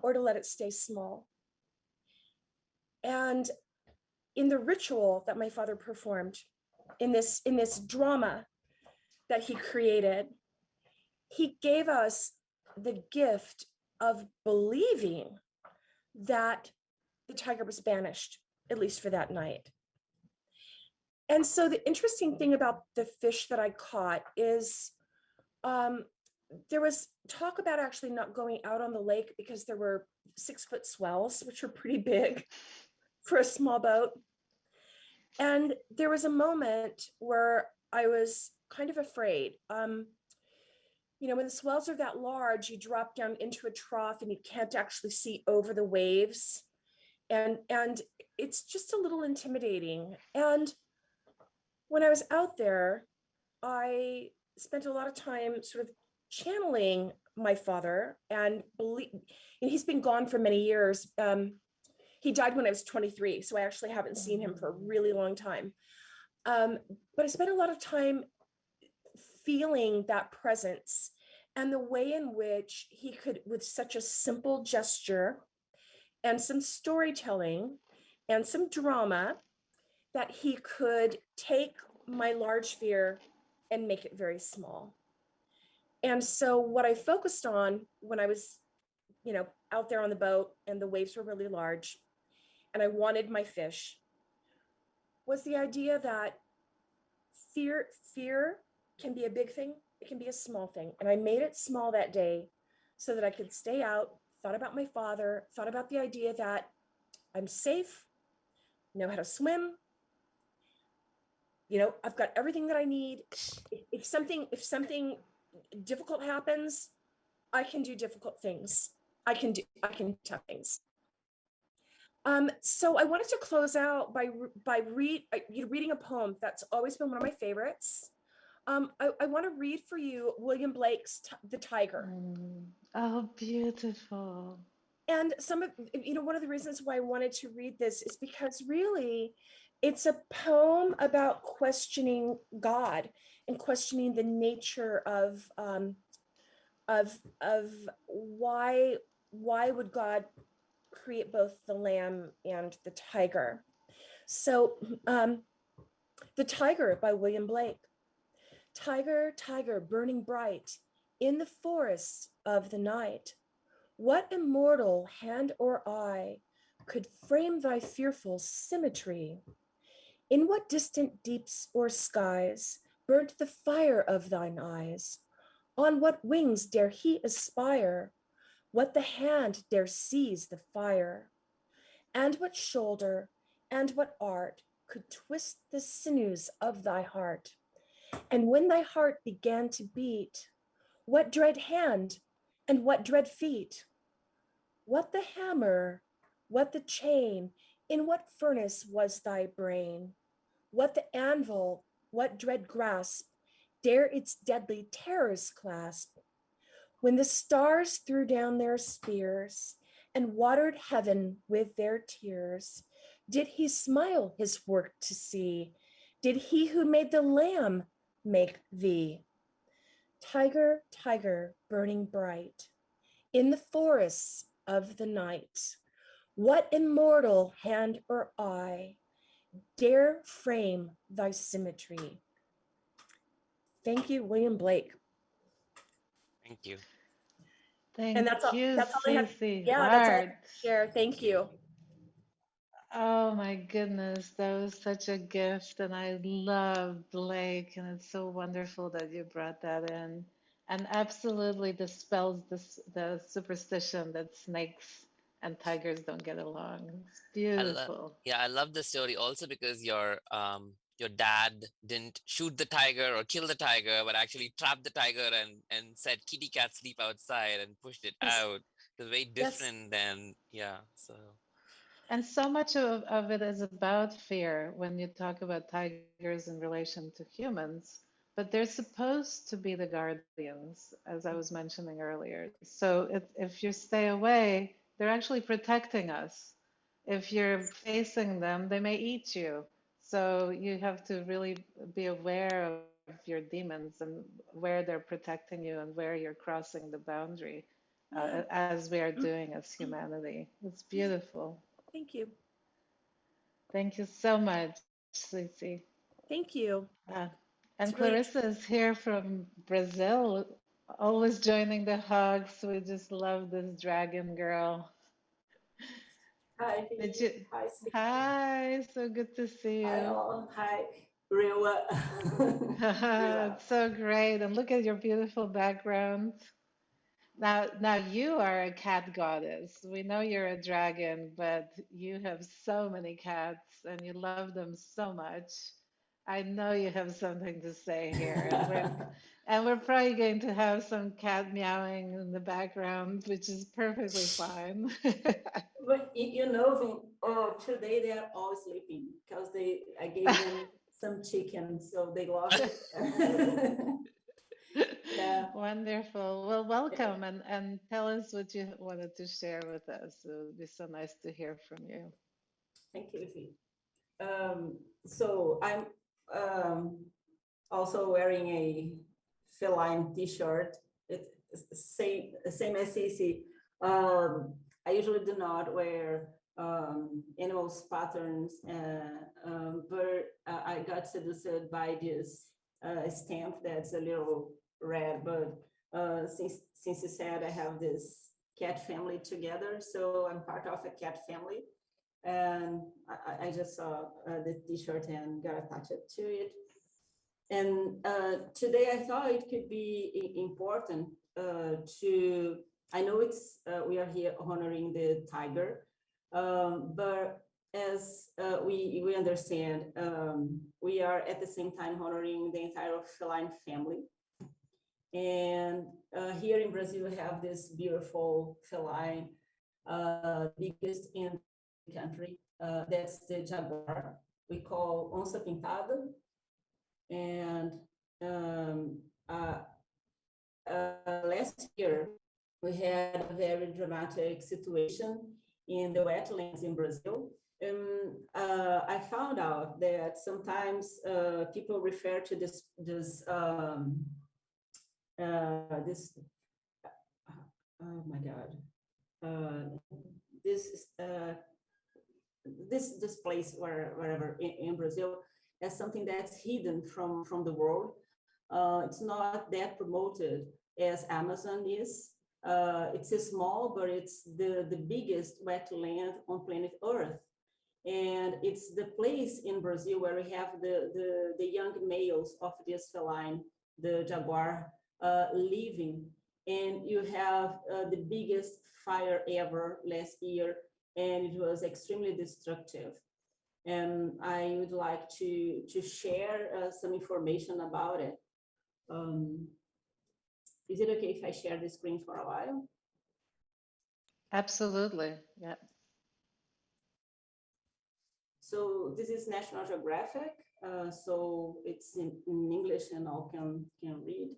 or to let it stay small. And in the ritual that my father performed, in this drama that he created, he gave us the gift of believing that the tiger was banished, at least for that night. And so the interesting thing about the fish that I caught is there was talk about actually not going out on the lake because there were 6-foot swells, which are pretty big for a small boat. And there was a moment where I was kind of afraid. When the swells are that large, you drop down into a trough and you can't actually see over the waves. And it's just a little intimidating. And when I was out there, I spent a lot of time sort of channeling my father and he's been gone for many years. He died when I was 23, so I actually haven't seen him for a really long time. But I spent a lot of time feeling that presence and the way in which he could, with such a simple gesture and some storytelling and some drama, that he could take my large fear and make it very small. And so what I focused on when I was, out there on the boat and the waves were really large and I wanted my fish, was the idea that fear can be a big thing. It can be a small thing. And I made it small that day so that I could stay out, thought about my father, thought about the idea that I'm safe, know how to swim. You know, I've got everything that I need. If something difficult happens, I can do difficult things. I can do tough things. So I wanted to close out by reading a poem that's always been one of my favorites. I want to read for you William Blake's The Tiger. Oh, beautiful. And one of the reasons why I wanted to read this is because really it's a poem about questioning God and questioning the nature of why would God create both the lamb and the tiger. So The Tiger by William Blake. Tiger, tiger, burning bright in the forests of the night, what immortal hand or eye could frame thy fearful symmetry? In what distant deeps or skies burnt the fire of thine eyes? On what wings dare he aspire? What the hand dare seize the fire? And what shoulder and what art could twist the sinews of thy heart? And when thy heart began to beat, what dread hand and what dread feet? What the hammer, what the chain, in what furnace was thy brain? What the anvil, what dread grasp, dare its deadly terrors clasp? When the stars threw down their spears and watered heaven with their tears, did he smile his work to see? Did he who made the lamb make thee? Tiger, tiger, burning bright in the forests of the night, what immortal hand or eye dare frame thy symmetry? Thank you, William Blake. Thank you. Thank you, that's all I have. Cece Yeah, Hart. that's all I have to share. Thank you. Oh my goodness, that was such a gift, and I love Blake, and it's so wonderful that you brought that in, and absolutely dispels the superstition that snakes and tigers don't get along. It's beautiful. I love the story also because your dad didn't shoot the tiger or kill the tiger, but actually trapped the tiger and said kitty cat sleep outside and pushed it Yes. out. It's way different than so. And so much of it is about fear when you talk about tigers in relation to humans, but they're supposed to be the guardians, as I was mentioning earlier. So if you stay away, they're actually protecting us. If you're facing them, they may eat you. So you have to really be aware of your demons and where they're protecting you and where you're crossing the boundary, as we are doing as humanity. It's beautiful. Thank you. Thank you so much, Cece. Thank you. And It's really Clarissa is here from Brazil, always joining the hugs. We just love this dragon girl. Hi, Did you? hi, Steve. Hi, so good to see Hi, you. all. Hi, real well. It's so great. And look at your beautiful background. Now you are a cat goddess. We know you're a dragon, but you have so many cats and you love them so much. I know you have something to say here, and we're probably going to have some cat meowing in the background, which is perfectly fine. But you know, today they are all sleeping because I gave them some chicken, so they love it. Yeah. Wonderful. Well, welcome and tell us what you wanted to share with us. It would be so nice to hear from you. Thank you, Vicky. So I'm also wearing a feline T-shirt. It's the same as Cece. I usually do not wear animals patterns, but I got seduced by this stamp that's a little red. But since you said I have this cat family together, so I'm part of a cat family. And I just saw the T-shirt and got attached to it. And today I thought it could be important to, I know it's, we are here honoring the tiger, but as we understand, we are at the same time honoring the entire feline family. And here in Brazil, we have this beautiful feline, biggest in the country. That's the jaguar. We call onça pintada. And last year, we had a very dramatic situation in the wetlands in Brazil. I found out that sometimes people refer to this oh my God, this place wherever in Brazil as something that's hidden from the world. It's not that promoted as Amazon is. It's small, but it's the biggest wetland on planet Earth. And it's the place in Brazil where we have the young males of this feline, the jaguar, living. And you have the biggest fire ever last year, and it was extremely destructive. And I would like to share some information about it. Is it okay if I share the screen for a while? Absolutely, yeah. So this is National Geographic. So it's in English and all can read.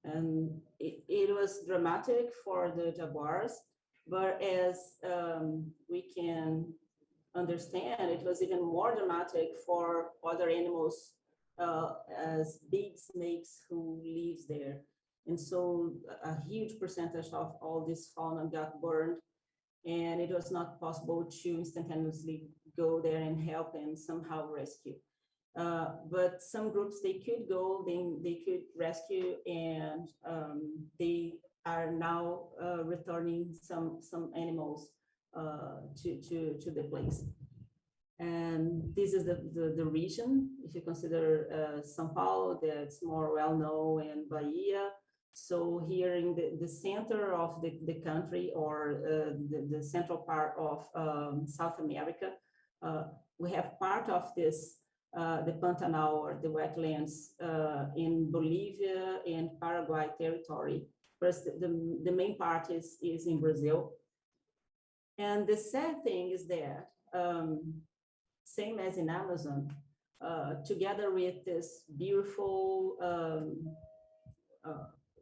And it was dramatic for the jaguars, but as we can understand, it was even more dramatic for other animals as big snakes who lives there. And so a huge percentage of all this fauna got burned, and it was not possible to instantaneously go there and help and somehow rescue. But some groups, they could go, they could rescue, and they are now returning some animals to the place. And this is the region. If you consider São Paulo, that's more well-known, and Bahia. So here in the center of the country, or the central part of South America, we have part of this, the Pantanal, or the wetlands in Bolivia and Paraguay territory. First, the main part is in Brazil. And the sad thing is that, same as in Amazon, together with this beautiful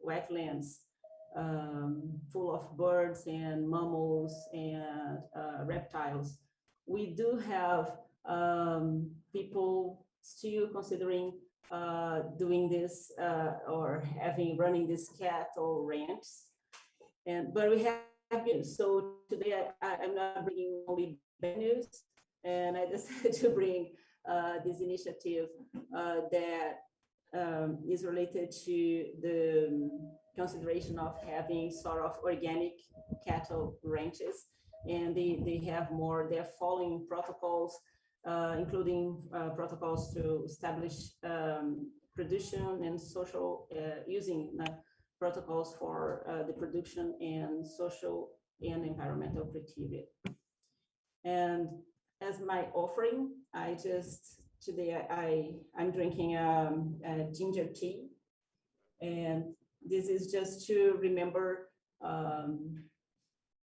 wetlands full of birds and mammals and reptiles, we do have people still considering doing this or running this cattle ranch. But we have news. So today I'm not bringing only bad news, and I decided to bring this initiative that is related to the consideration of having sort of organic cattle ranches. And they have more, they're following protocols, including protocols to establish production and social, using protocols for the production and social and environmental criteria. And as my offering, today I'm drinking a ginger tea. And this is just to remember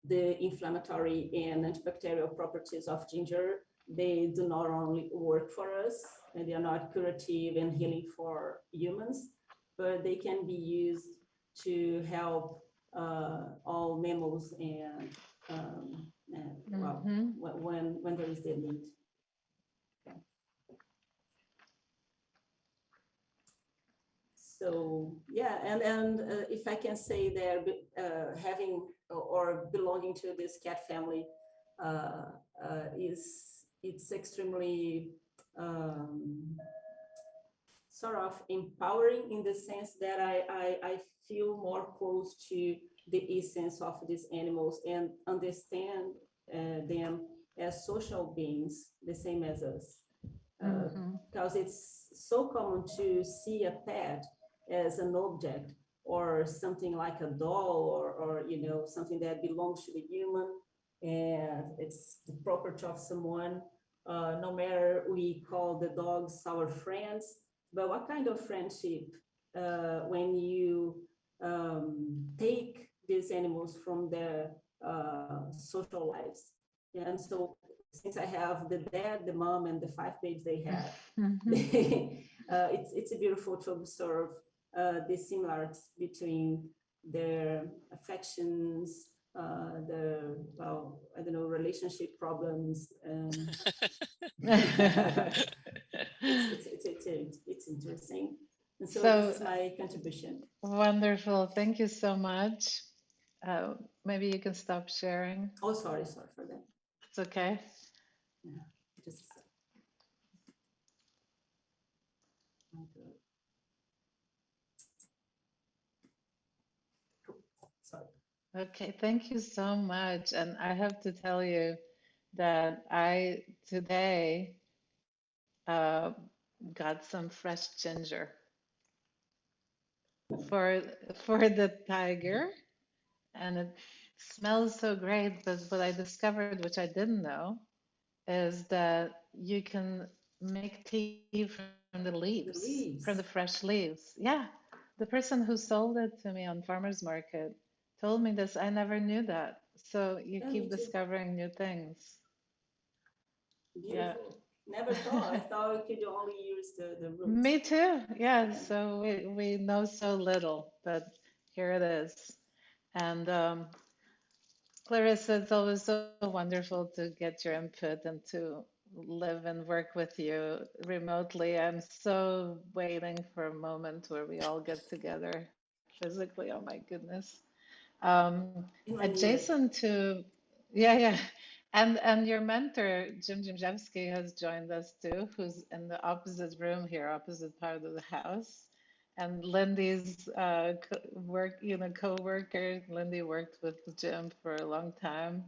the inflammatory and antibacterial properties of ginger. They do not only work for us, and they are not curative and healing for humans, but they can be used to help all mammals and well, when there is the need. Okay. So yeah, and if I can say there, having or belonging to this cat family it's extremely sort of empowering, in the sense that I feel more close to the essence of these animals and understand them as social beings, the same as us. Because it's so common to see a pet as an object or something like a doll or you know, something that belongs to the human and it's the property of someone. No matter we call the dogs our friends, but what kind of friendship when you take these animals from their social lives? And so since I have the dad, the mom, and the 5 babies they had, it's beautiful to observe the similarities between their affections, the, well, I don't know, relationship problems. It's interesting. And so this is my contribution. Wonderful. Thank you so much. Maybe you can stop sharing. Oh, sorry for that. It's okay. Yeah, just a sec. Okay. Sorry. Okay, thank you so much. And I have to tell you that I today got some fresh ginger for the tiger, and it smells so great. But what I discovered, which I didn't know, is that you can make tea from the leaves, from the fresh leaves. Yeah, the person who sold it to me on farmers market told me this. I never knew that. So you Yeah, me keep too. discovering new things. Beautiful. Yeah. Never thought. I thought we could only use the roots. Me too. Yeah. So we know so little, but here it is. And Clarissa, it's always so wonderful to get your input and to live and work with you remotely. I'm so waiting for a moment where we all get together physically. Oh my goodness. Adjacent to, yeah. And your mentor, Jim Jimjevsky, has joined us too, who's in the opposite room here, opposite part of the house. And Lindy's co-worker. Lindy worked with Jim for a long time.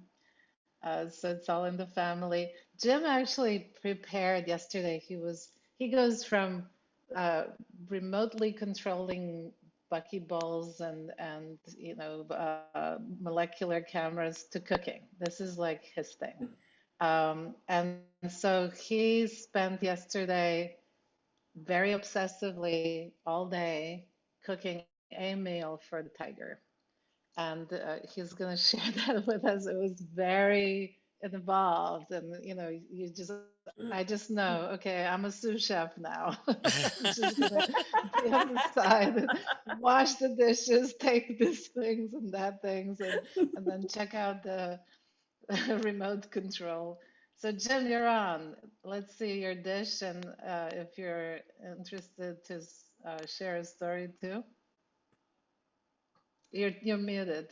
So it's all in the family. Jim actually prepared yesterday. He goes from remotely controlling buckyballs and molecular cameras to cooking. This is like his thing. And so he spent yesterday very obsessively all day cooking a meal for the tiger. And he's going to share that with us. It was very involved. And, I just know, okay, I'm a sous chef now. I'm just going to be on the side, wash the dishes, take these things and that things, and then check out the remote control. So Jim, you're on. Let's see your dish, and if you're interested to share a story too. You're muted.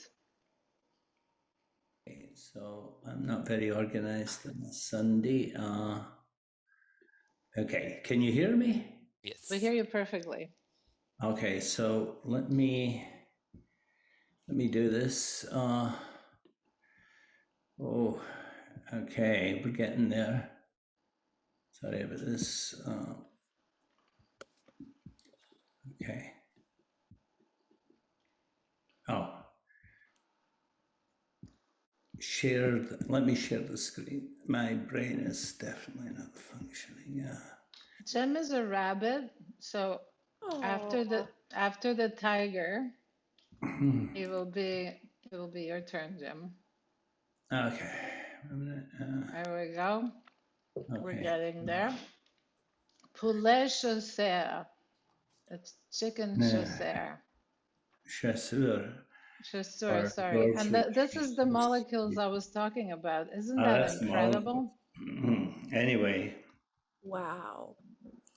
Okay, so I'm not very organized on a Sunday. Okay, can you hear me? Yes. We hear you perfectly. Okay, so let me do this. Oh, okay, we're getting there. Sorry about this. Okay. Oh, let me share the screen. My brain is definitely not functioning. Yeah. Jim is a rabbit, so after the tiger, it will be your turn, Jim. Okay. There we go. Okay. We're getting there. Poulet chasseur. It's chicken chasseur. Chasseur. Chasseur, sorry. And this is the molecules I was talking about. Isn't that incredible? Anyway. Wow.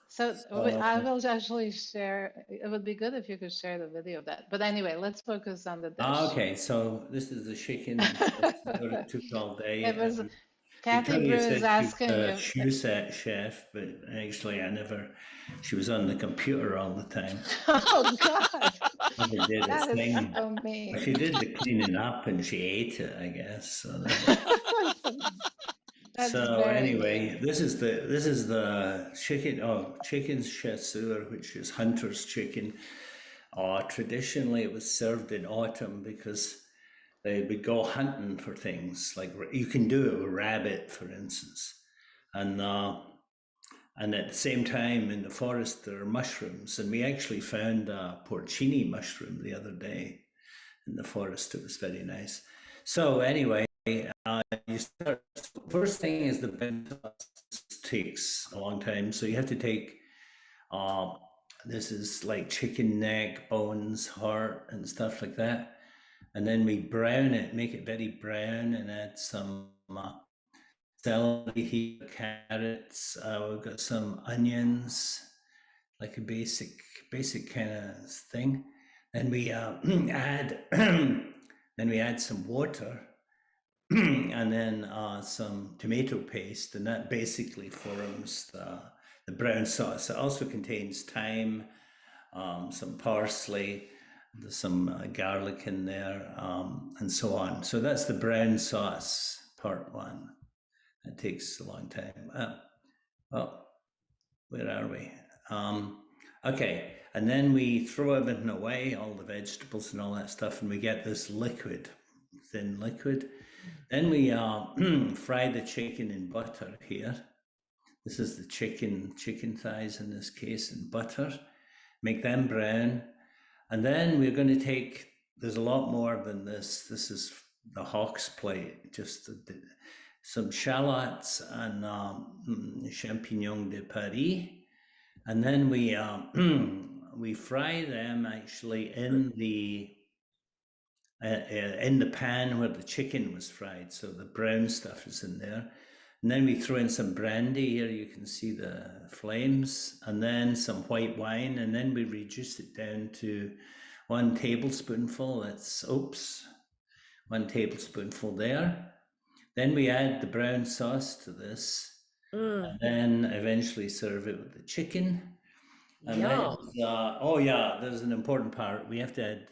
So I will actually share. It would be good if you could share the video of that. But anyway, let's focus on the dish. Okay, so this is the chicken. It took all day. It was Kathy Brew is asking you. Shoe set chef, but actually she was on the computer all the time. Oh God. Never did That a is thing. so mean. She did the cleaning up and she ate it, I guess. So That's So very anyway, neat. this is the chicken's chasseur, which is hunter's chicken. Traditionally, it was served in autumn because they would go hunting for things like you can do it with rabbit, for instance, and at the same time in the forest there are mushrooms, and we actually found a porcini mushroom the other day in the forest. It was very nice. So anyway, you start. First thing is the bento sauce takes a long time, so you have to take. This is like chicken neck, bones, heart, and stuff like that, and then we brown it, make it very brown, and add some celery here, carrots. We've got some onions, like a basic kind of thing. Then we add some water and then some tomato paste, and that basically forms the brown sauce. It also contains thyme, some parsley, there's some garlic in there, and so on. So that's the brown sauce, part one. It takes a long time. Well, where are we? Okay, and then we throw everything away, all the vegetables and all that stuff, and we get this liquid, thin liquid. Then we fry the chicken in butter here. This is the chicken thighs in this case, in butter. Make them brown. And then we're going to take, there's a lot more than this. This is the Hox plate, just some shallots and champignon de Paris. And then we we fry them actually in the pan where the chicken was fried. So the brown stuff is in there. And then we throw in some brandy. Here you can see the flames, and then some white wine. And then we reduce it down to 1 tablespoonful. That's, 1 tablespoonful there. Then we add the brown sauce to this, and then eventually serve it with the chicken. And then, oh yeah, there's an important part. We have to add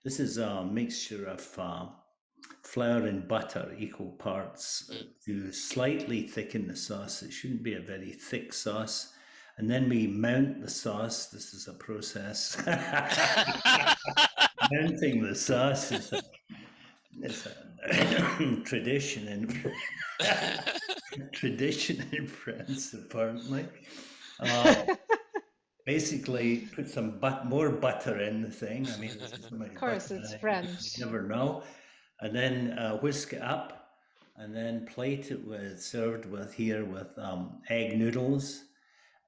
this is a mixture of flour and butter, equal parts, to slightly thicken the sauce. It shouldn't be a very thick sauce. And then we mount the sauce. This is a process. Mounting the sauce is a tradition in France, apparently. Basically, put some more butter in the thing. I mean, of course, it's French. You never know. And then whisk it up, and then plate it with, served with here with egg noodles.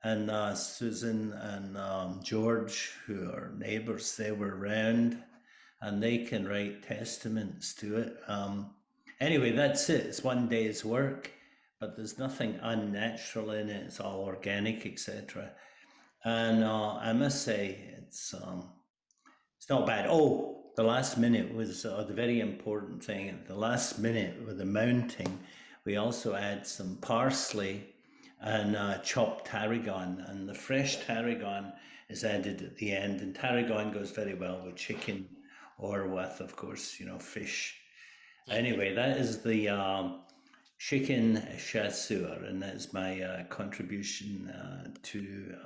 And Susan and George, who are neighbors, they were around, and they can write testaments to it. Anyway, that's it. It's 1 day's work, but there's nothing unnatural in it. It's all organic, etc. And I must say, it's not bad. Oh, the last minute was the very important thing. At the last minute with the mounting, we also add some parsley and chopped tarragon, and the fresh tarragon is added at the end. And tarragon goes very well with chicken or with, of course, fish. Anyway, that is the chicken chasseur, and that is my contribution to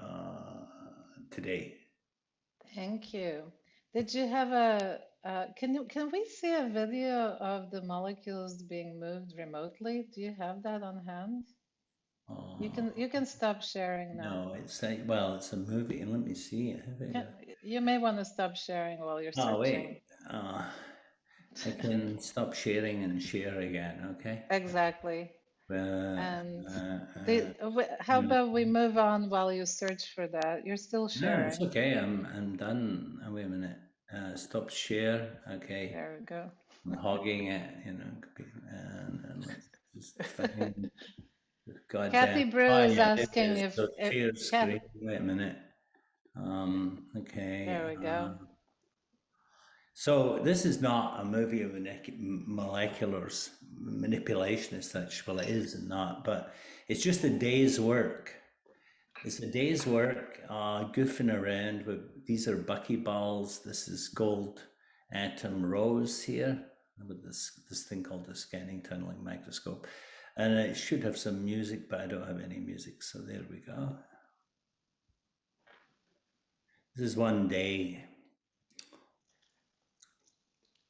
today. Thank you. Did you have a can we see a video of the molecules being moved remotely? Do you have that on hand? You can stop sharing now. No, it's like, well, it's a movie, and let me see. You may want to stop sharing while you're searching. Oh wait, I can stop sharing and share again. Okay. Exactly. And how no. about we move on while you search for that? You're still No, sharing. it's okay. I'm done. Wait a minute. Stop share. Okay. There we go. I'm hogging it, and let's just find the goddamn. Kathy Brew is asking if share screen. Wait a minute. Okay. There we go. So this is not a movie of molecular manipulation as such. Well, it is and not, but it's just a day's work. It's a day's work goofing around with, these are buckyballs. This is gold atom rose here with this thing called the scanning tunneling microscope. And it should have some music, but I don't have any music. So there we go. This is one day.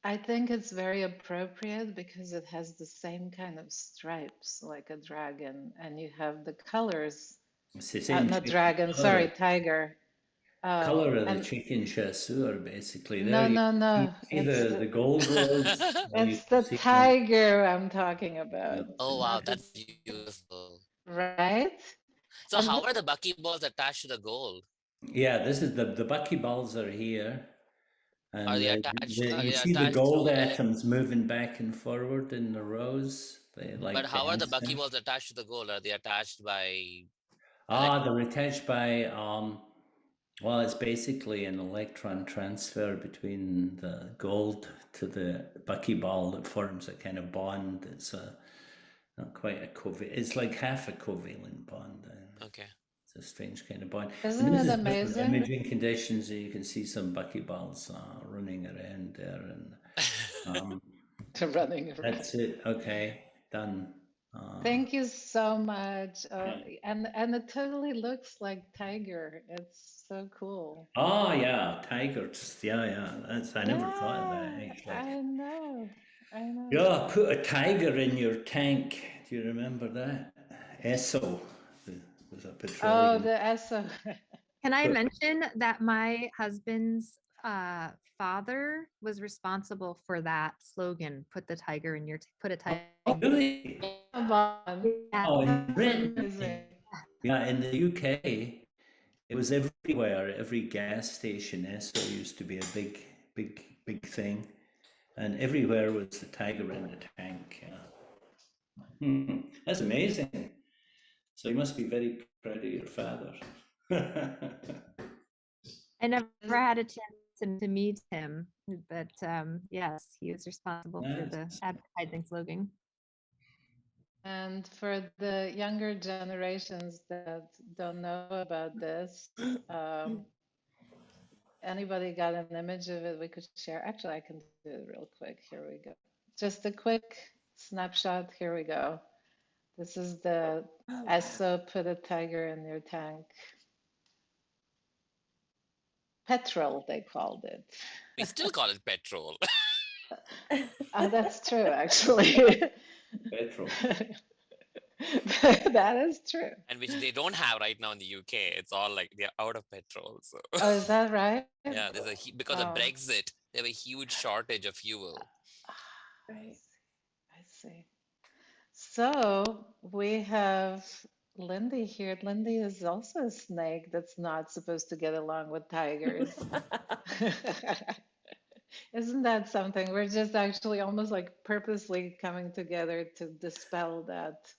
I think it's very appropriate because it has the same kind of stripes like a dragon, and you have the colors. It's the same Not chicken dragon, sorry, tiger. color of the And chicken chasseur, basically. There no, you no, see it's the gold roads. You it's can the see them. tiger I'm talking about, Oh wow, not the, that's beautiful. right? So And how are the buckyballs attached to the gold? Yeah, this is the buckyballs are here. Are And they attached? Are you they see the attached gold through atoms moving back and forward in the rows. They but like how are the dancing. buckyballs attached to the gold? Are they attached by They're attached by, well, it's basically an electron transfer between the gold to the buckyball that forms a kind of bond. It's not quite a covalent, it's like half a covalent bond. Okay. It's a strange kind of bond. isn't And this it is different amazing? imaging conditions. You can see some buckyballs running around there. And Running around. that's it. Okay, done. Thank you so much. Yeah. And it totally looks like tiger. It's so cool. Oh yeah, tigers. Yeah. I never thought of that Yeah, actually. I know. I know. Yeah, put a tiger in your tank. Do you remember that? Esso was a Oh, petroleum. the ESO. Can I mention that my husband's father was responsible for that slogan? Put the tiger in your put a tiger. Oh, really? Come on. Oh, in That's Britain. amazing. Yeah, in the UK, it was everywhere. Every gas station, Esso used to be a big thing, and everywhere was the tiger in the tank. Yeah. That's amazing. So you must be very proud of your father. I never had a chance to meet him, but yes, he was responsible for the Nice. advertising slogan. And for the younger generations that don't know about this, anybody got an image of it we could share? Actually, I can do it real quick. Here we go. Just a quick snapshot. Here we go. This is the ESO put a tiger in your tank. Petrol, they called it. We still call it petrol. Oh, that's true, actually. Petrol. That is true. And which they don't have right now in the UK. It's all like they're out of petrol. So Oh, is that right? yeah, there's because of Oh. Brexit, they have a huge shortage of fuel. Right. I see. So we have Lindy here. Lindy is also a snake that's not supposed to get along with tigers. Isn't that something? We're just actually almost like purposely coming together to dispel that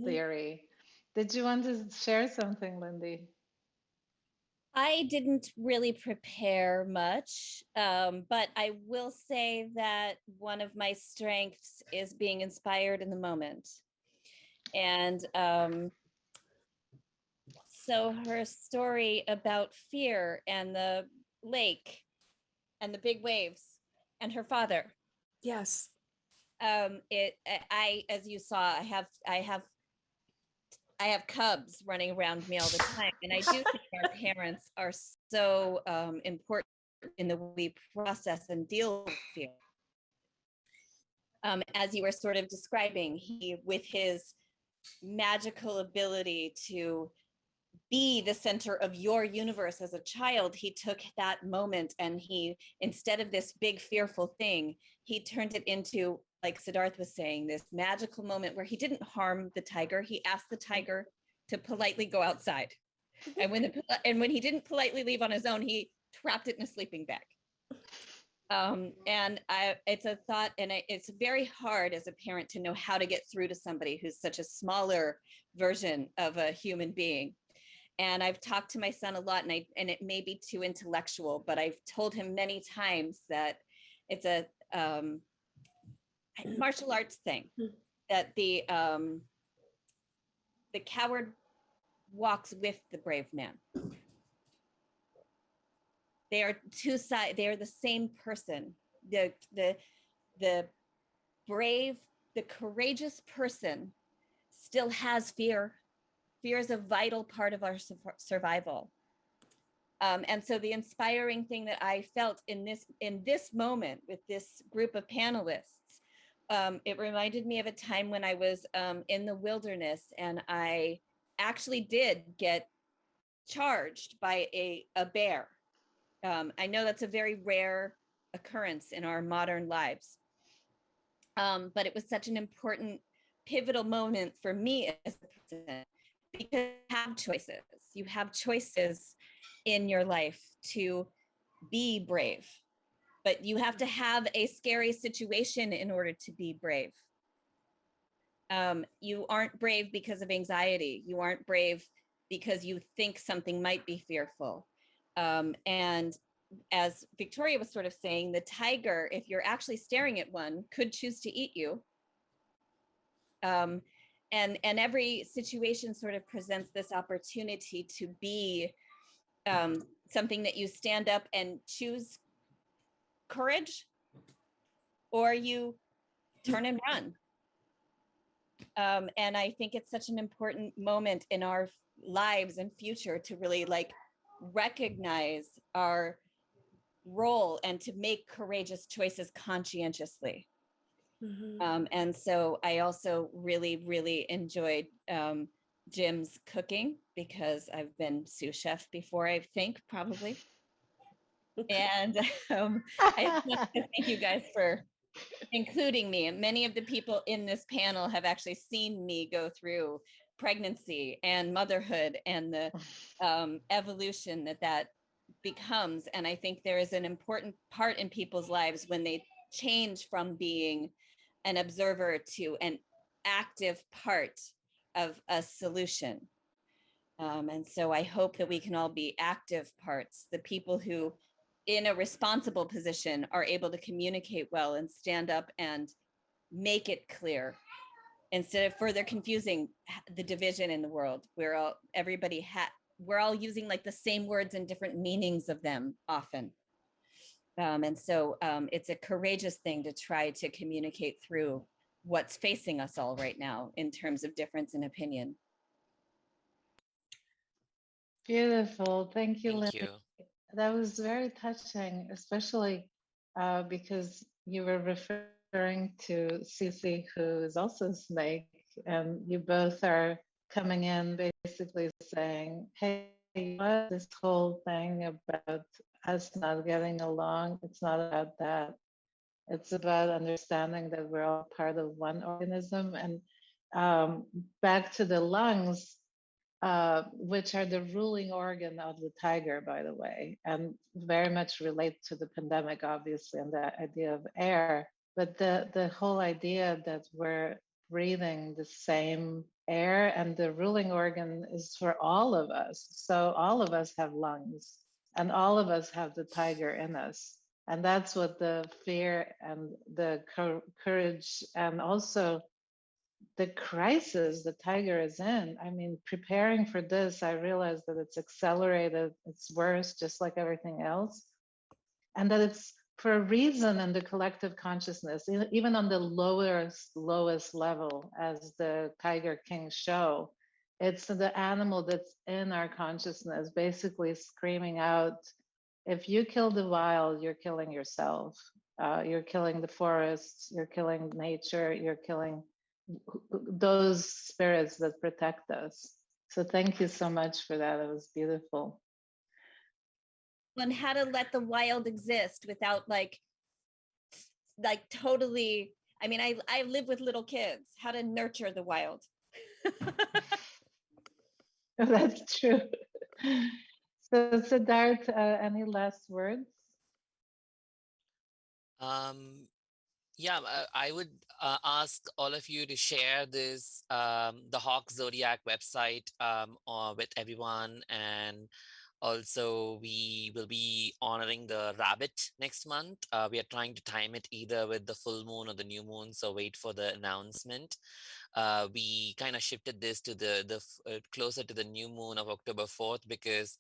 theory. Did you want to share something, Lindy? I didn't really prepare much, but I will say that one of my strengths is being inspired in the moment. And so her story about fear and the lake and the big waves and her father. Yes. As you saw, I have cubs running around me all the time. And I do think our parents are so important in the way we process and deal with fear. As you were sort of describing, he, with his magical ability to be the center of your universe as a child, he took that moment and he, instead of this big fearful thing, he turned it into, like Siddharth was saying, this magical moment where he didn't harm the tiger. He asked the tiger to politely go outside. And when he didn't politely leave on his own, he trapped it in a sleeping bag. It's a thought, and it's very hard as a parent to know how to get through to somebody who's such a smaller version of a human being. And I've talked to my son a lot, and it may be too intellectual, but I've told him many times that it's a martial arts thing, that the coward walks with the brave man. They are two sides. They are the same person. The brave, the courageous person still has fear. Fear is a vital part of our survival. And so the inspiring thing that I felt in this moment with this group of panelists, it reminded me of a time when I was in the wilderness, and I actually did get charged by a bear. I know that's a very rare occurrence in our modern lives, but it was such an important, pivotal moment for me as a person, because you have choices. You have choices in your life to be brave, but you have to have a scary situation in order to be brave. You aren't brave because of anxiety. You aren't brave because you think something might be fearful. And as Victoria was sort of saying, the tiger, if you're actually staring at one, could choose to eat you. And every situation sort of presents this opportunity to be something that you stand up and choose courage, or you turn and run. And I think it's such an important moment in our lives and future to really like recognize our role and to make courageous choices conscientiously. And so I also really, really enjoyed Jim's cooking, because I've been sous chef before, I think, probably. And I want to thank you guys for including me. And many of the people in this panel have actually seen me go through pregnancy and motherhood and the evolution that becomes. And I think there is an important part in people's lives when they change from being an observer to an active part of a solution. And so I hope that we can all be active parts, the people who in a responsible position are able to communicate well and stand up and make it clear, instead of further confusing the division in the world. We're all using like the same words and different meanings of them often. And so it's a courageous thing to try to communicate through what's facing us all right now in terms of difference in opinion. Beautiful. Thank you, Thank Linda. you. That was very touching, especially because you were referring to Cece, who is also a snake, and you both are coming in basically saying, hey, what this whole thing about us not getting along, it's not about that. It's about understanding that we're all part of one organism. And back to the lungs, which are the ruling organ of the tiger, by the way, and very much relate to the pandemic, obviously, and the idea of air. But the whole idea that we're breathing the same air, and the ruling organ is for all of us. So all of us have lungs, and all of us have the tiger in us. And that's what the fear and the courage, and also the crisis the tiger is in. I mean, preparing for this, I realized that it's accelerated, it's worse, just like everything else. And that it's for a reason in the collective consciousness, even on the lowest level, as the Tiger King show. It's the animal that's in our consciousness, basically screaming out, if you kill the wild, you're killing yourself. You're killing the forests, you're killing nature, you're killing those spirits that protect us. So thank you so much for that. It was beautiful. And how to let the wild exist without like totally, I mean, I live with little kids, how to nurture the wild. That's true. So Siddharth, any last words? Yeah, I would ask all of you to share this, the Hox Zodiac website with everyone. And also, we will be honoring the rabbit next month. We are trying to time it either with the full moon or the new moon, so wait for the announcement. We kind of shifted this to the closer to the new moon of October 4th, because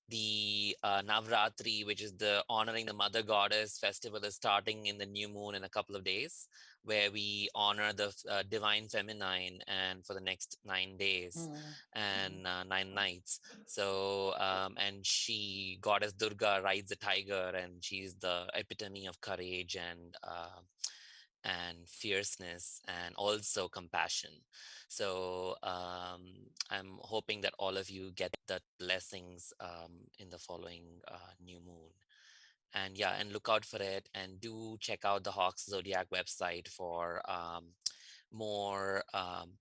the Navratri, which is the honoring the mother goddess festival, is starting in the new moon in a couple of days. where we honor the divine feminine and for the next 9 days and 9 nights. So and she, goddess Durga, rides a tiger, and she's the epitome of courage and fierceness and also compassion. So I'm hoping that all of you get the blessings in the following new moon. And yeah, and look out for it, and do check out the Hox Zodiac website for more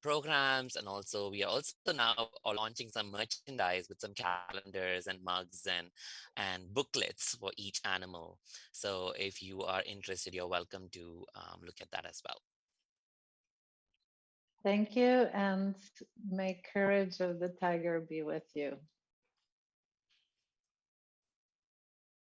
programs. And also we are also now launching some merchandise with some calendars and mugs and booklets for each animal. So if you are interested, you're welcome to look at that as well. Thank you, and may courage of the tiger be with you.